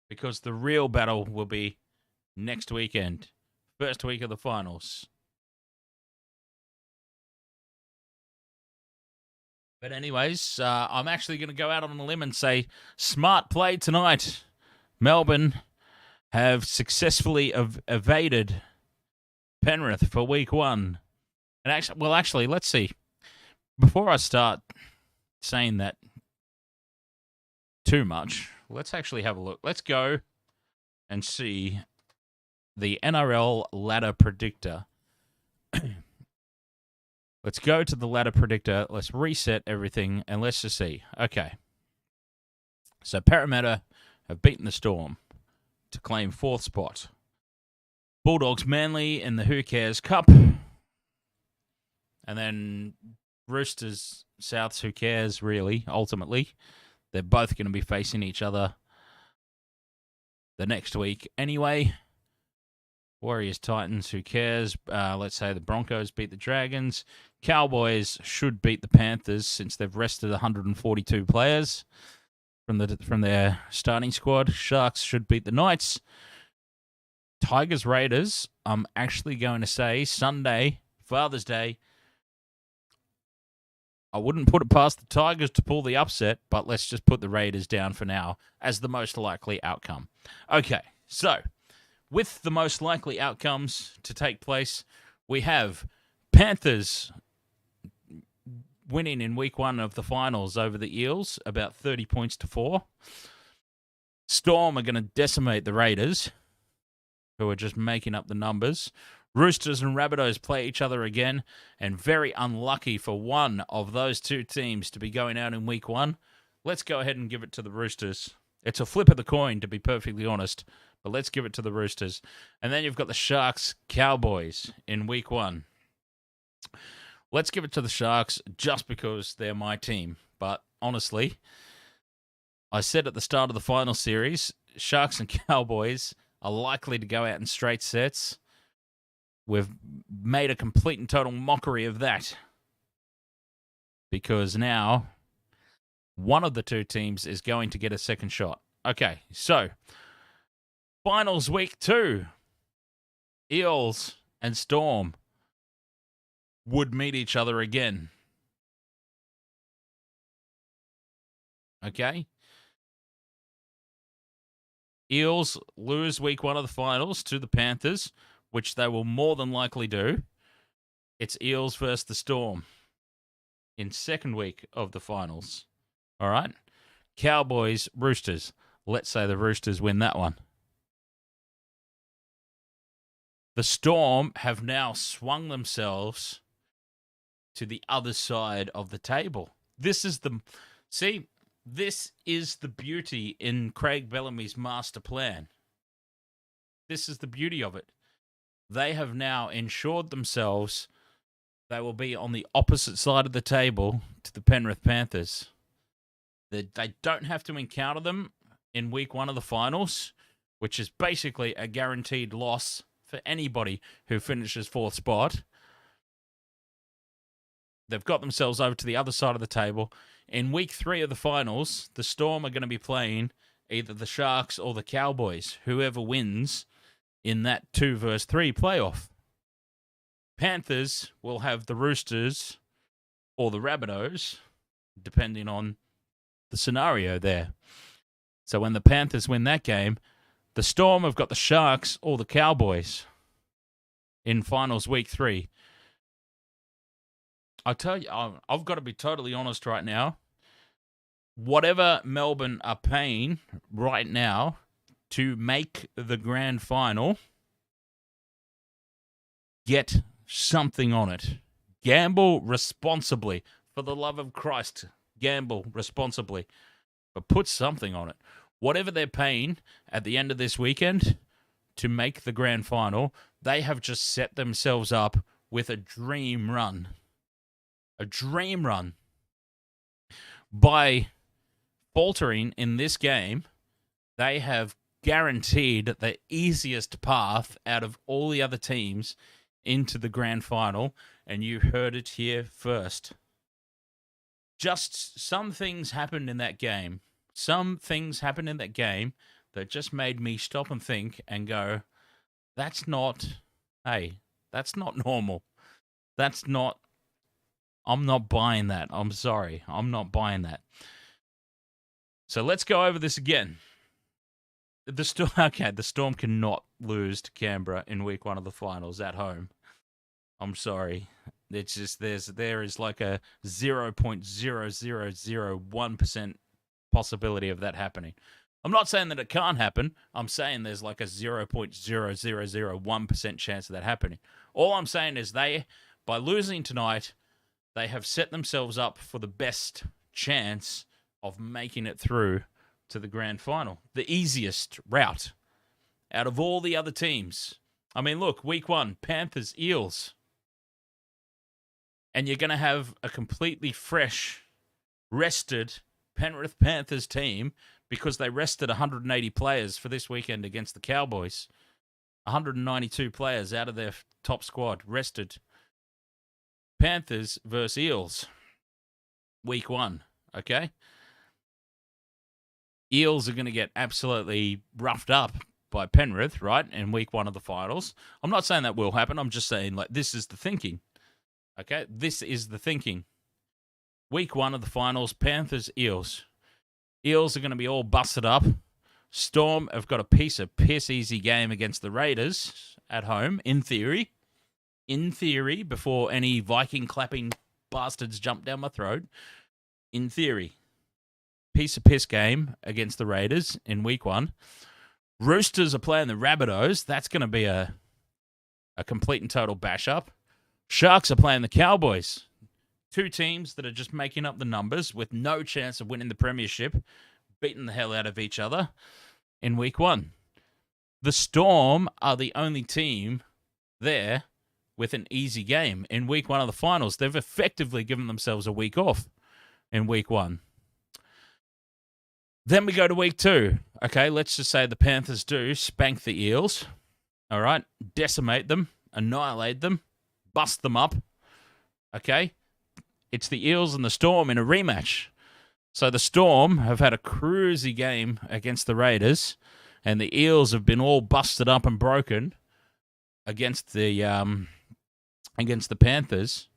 Speaker 1: Because the real battle will be next weekend. First week of the finals. But anyways, I'm actually going to go out on a limb and say, smart play tonight. Melbourne have successfully evaded Penrith for week 1. And actually, let's see. Before I start saying that too much, let's actually have a look. Let's go and see the NRL ladder predictor. Let's go to the ladder predictor. Let's reset everything, and let's just see. Okay. So Parramatta have beaten the Storm to claim 4th spot. Bulldogs Manly in the Who Cares Cup. And then Roosters Souths Who Cares, really, ultimately. They're both going to be facing each other the next week anyway. Warriors Titans, who cares? Let's say the Broncos beat the Dragons. Cowboys should beat the Panthers since they've rested 142 players from their starting squad. Sharks should beat the Knights. Tigers Raiders, I'm actually going to say Sunday, Father's Day. I wouldn't put it past the Tigers to pull the upset, but let's just put the Raiders down for now as the most likely outcome. Okay, so with the most likely outcomes to take place, we have Panthers winning in week 1 of the finals over the Eels, about 30 points to 4. Storm are going to decimate the Raiders, who are just making up the numbers. Roosters and Rabbitohs play each other again, and very unlucky for one of those two teams to be going out in week 1. Let's go ahead and give it to the Roosters. It's a flip of the coin, to be perfectly honest, but let's give it to the Roosters. And then you've got the Sharks Cowboys in week 1. Let's give it to the Sharks just because they're my team. But honestly, I said at the start of the final series, Sharks and Cowboys are likely to go out in straight sets. We've made a complete and total mockery of that. Because now one of the two teams is going to get a second shot. Okay, so finals week 2. Eels and Storm would meet each other again. Okay? Eels lose week 1 of the finals to the Panthers, which they will more than likely do. It's Eels versus the Storm in second week of the finals. All right? Cowboys, Roosters. Let's say the Roosters win that one. The Storm have now swung themselves to the other side of the table. This is the beauty in Craig Bellamy's master plan. This is the beauty of it. They have now ensured themselves they will be on the opposite side of the table to the Penrith Panthers. They don't have to encounter them in week 1 of the finals, which is basically a guaranteed loss for anybody who finishes 4th spot. They've got themselves over to the other side of the table. In week 3 of the finals, the Storm are going to be playing either the Sharks or the Cowboys, whoever wins in that 2 versus 3 playoff. Panthers will have the Roosters or the Rabbitohs, depending on the scenario there. So when the Panthers win that game, the Storm have got the Sharks or the Cowboys in finals week 3. I tell you, I've got to be totally honest right now. Whatever Melbourne are paying right now to make the grand final, get something on it. Gamble responsibly. For the love of Christ, gamble responsibly. But put something on it. Whatever they're paying at the end of this weekend to make the grand final, they have just set themselves up with a dream run. A dream run. By faltering in this game, they have guaranteed the easiest path out of all the other teams into the grand final, and you heard it here first. Just some things happened in that game. Some things happened in that game that just made me stop and think and go, that's not normal. I'm not buying that. I'm sorry. I'm not buying that. So let's go over this again. The Storm cannot lose to Canberra in week 1 of the finals at home. I'm sorry. It's just there is like a 0.0001% possibility of that happening. I'm not saying that it can't happen. I'm saying there's like a 0.0001% chance of that happening. All I'm saying is by losing tonight, they have set themselves up for the best chance of making it through to the grand final. The easiest route out of all the other teams. I mean, look, week 1, Panthers, Eels. And you're going to have a completely fresh, rested Penrith Panthers team because they rested 180 players for this weekend against the Cowboys. 192 players out of their top squad rested. Panthers versus Eels. Week 1, okay? Eels are going to get absolutely roughed up by Penrith, right, in week 1 of the finals. I'm not saying that will happen. I'm just saying, like, this is the thinking. Okay? This is the thinking. Week 1 of the finals, Panthers, Eels. Eels are going to be all busted up. Storm have got a piece of piss-easy game against the Raiders at home, in theory. In theory, before any Viking-clapping bastards jump down my throat. In theory. Piece of piss game against the Raiders in week 1. Roosters are playing the Rabbitohs. That's going to be a complete and total bash-up. Sharks are playing the Cowboys. 2 teams that are just making up the numbers with no chance of winning the premiership, beating the hell out of each other in week 1. The Storm are the only team there with an easy game in week 1 of the finals. They've effectively given themselves a week off in week 1. Then we go to week 2. Okay, let's just say the Panthers do spank the Eels. All right, decimate them, annihilate them, bust them up. Okay, it's the Eels and the Storm in a rematch. So the Storm have had a cruisy game against the Raiders, and the Eels have been all busted up and broken against the Panthers.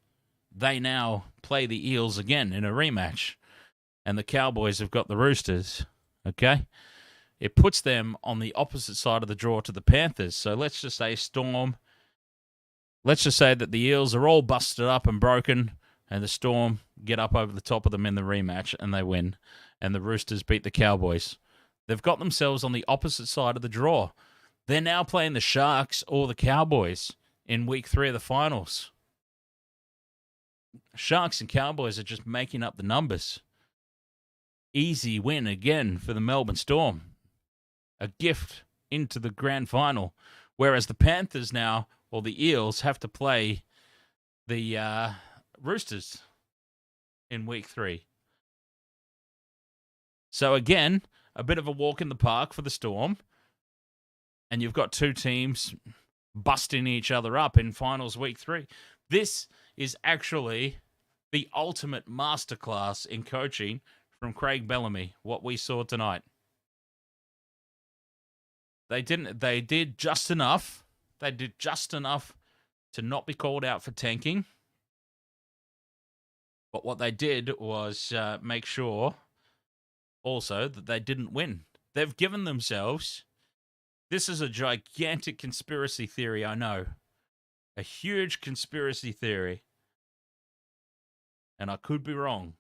Speaker 1: They now play the Eels again in a rematch. And the Cowboys have got the Roosters, okay? It puts them on the opposite side of the draw to the Panthers. So let's just say let's just say that the Eels are all busted up and broken, and the Storm get up over the top of them in the rematch, and they win. And the Roosters beat the Cowboys. They've got themselves on the opposite side of the draw. They're now playing the Sharks or the Cowboys in week 3 of the finals. Sharks and Cowboys are just making up the numbers. Easy win again for the Melbourne Storm. A gift into the grand final. Whereas the Panthers now, or the Eels, have to play the Roosters in week 3. So again, a bit of a walk in the park for the Storm. And you've got two teams busting each other up in finals week 3. This is actually the ultimate masterclass in coaching from Craig Bellamy, what we saw tonight. They did just enough. They did just enough to not be called out for tanking. But what they did was make sure also that they didn't win. They've given themselves, this is a gigantic conspiracy theory, I know. A huge conspiracy theory. And I could be wrong.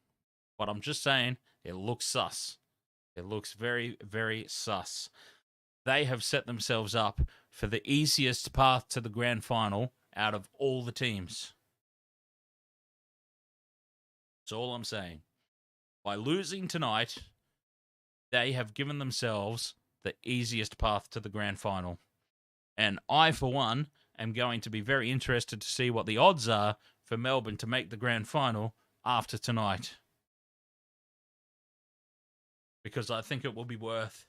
Speaker 1: But I'm just saying, it looks sus. It looks very, very sus. They have set themselves up for the easiest path to the grand final out of all the teams. That's all I'm saying. By losing tonight, they have given themselves the easiest path to the grand final. And I, for one, am going to be very interested to see what the odds are for Melbourne to make the grand final after tonight. Because I think it will be worth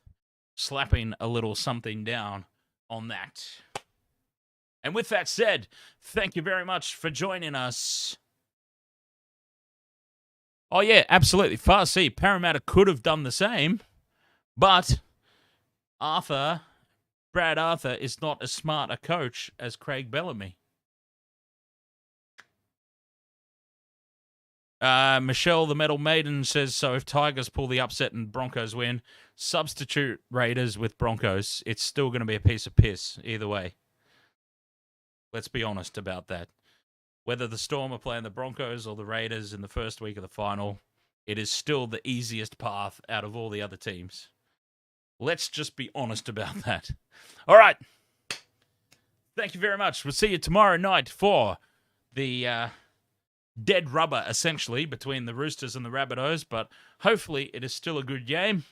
Speaker 1: slapping a little something down on that. And with that said, thank you very much for joining us. Oh yeah, absolutely. Farsi, Parramatta could have done the same, but Brad Arthur is not as smart a coach as Craig Bellamy. Michelle, the Metal Maiden, says, so if Tigers pull the upset and Broncos win, substitute Raiders with Broncos. It's still going to be a piece of piss either way. Let's be honest about that. Whether the Storm are playing the Broncos or the Raiders in the first week of the final, it is still the easiest path out of all the other teams. Let's just be honest about that. All right. Thank you very much. We'll see you tomorrow night for the dead rubber, essentially, between the Roosters and the Rabbitohs, but hopefully it is still a good game.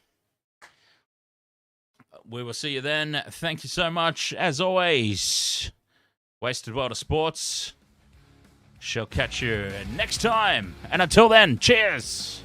Speaker 1: We will see you then. Thank you so much. As always, Wasted World of Sports. Shall catch you next time. And until then, cheers.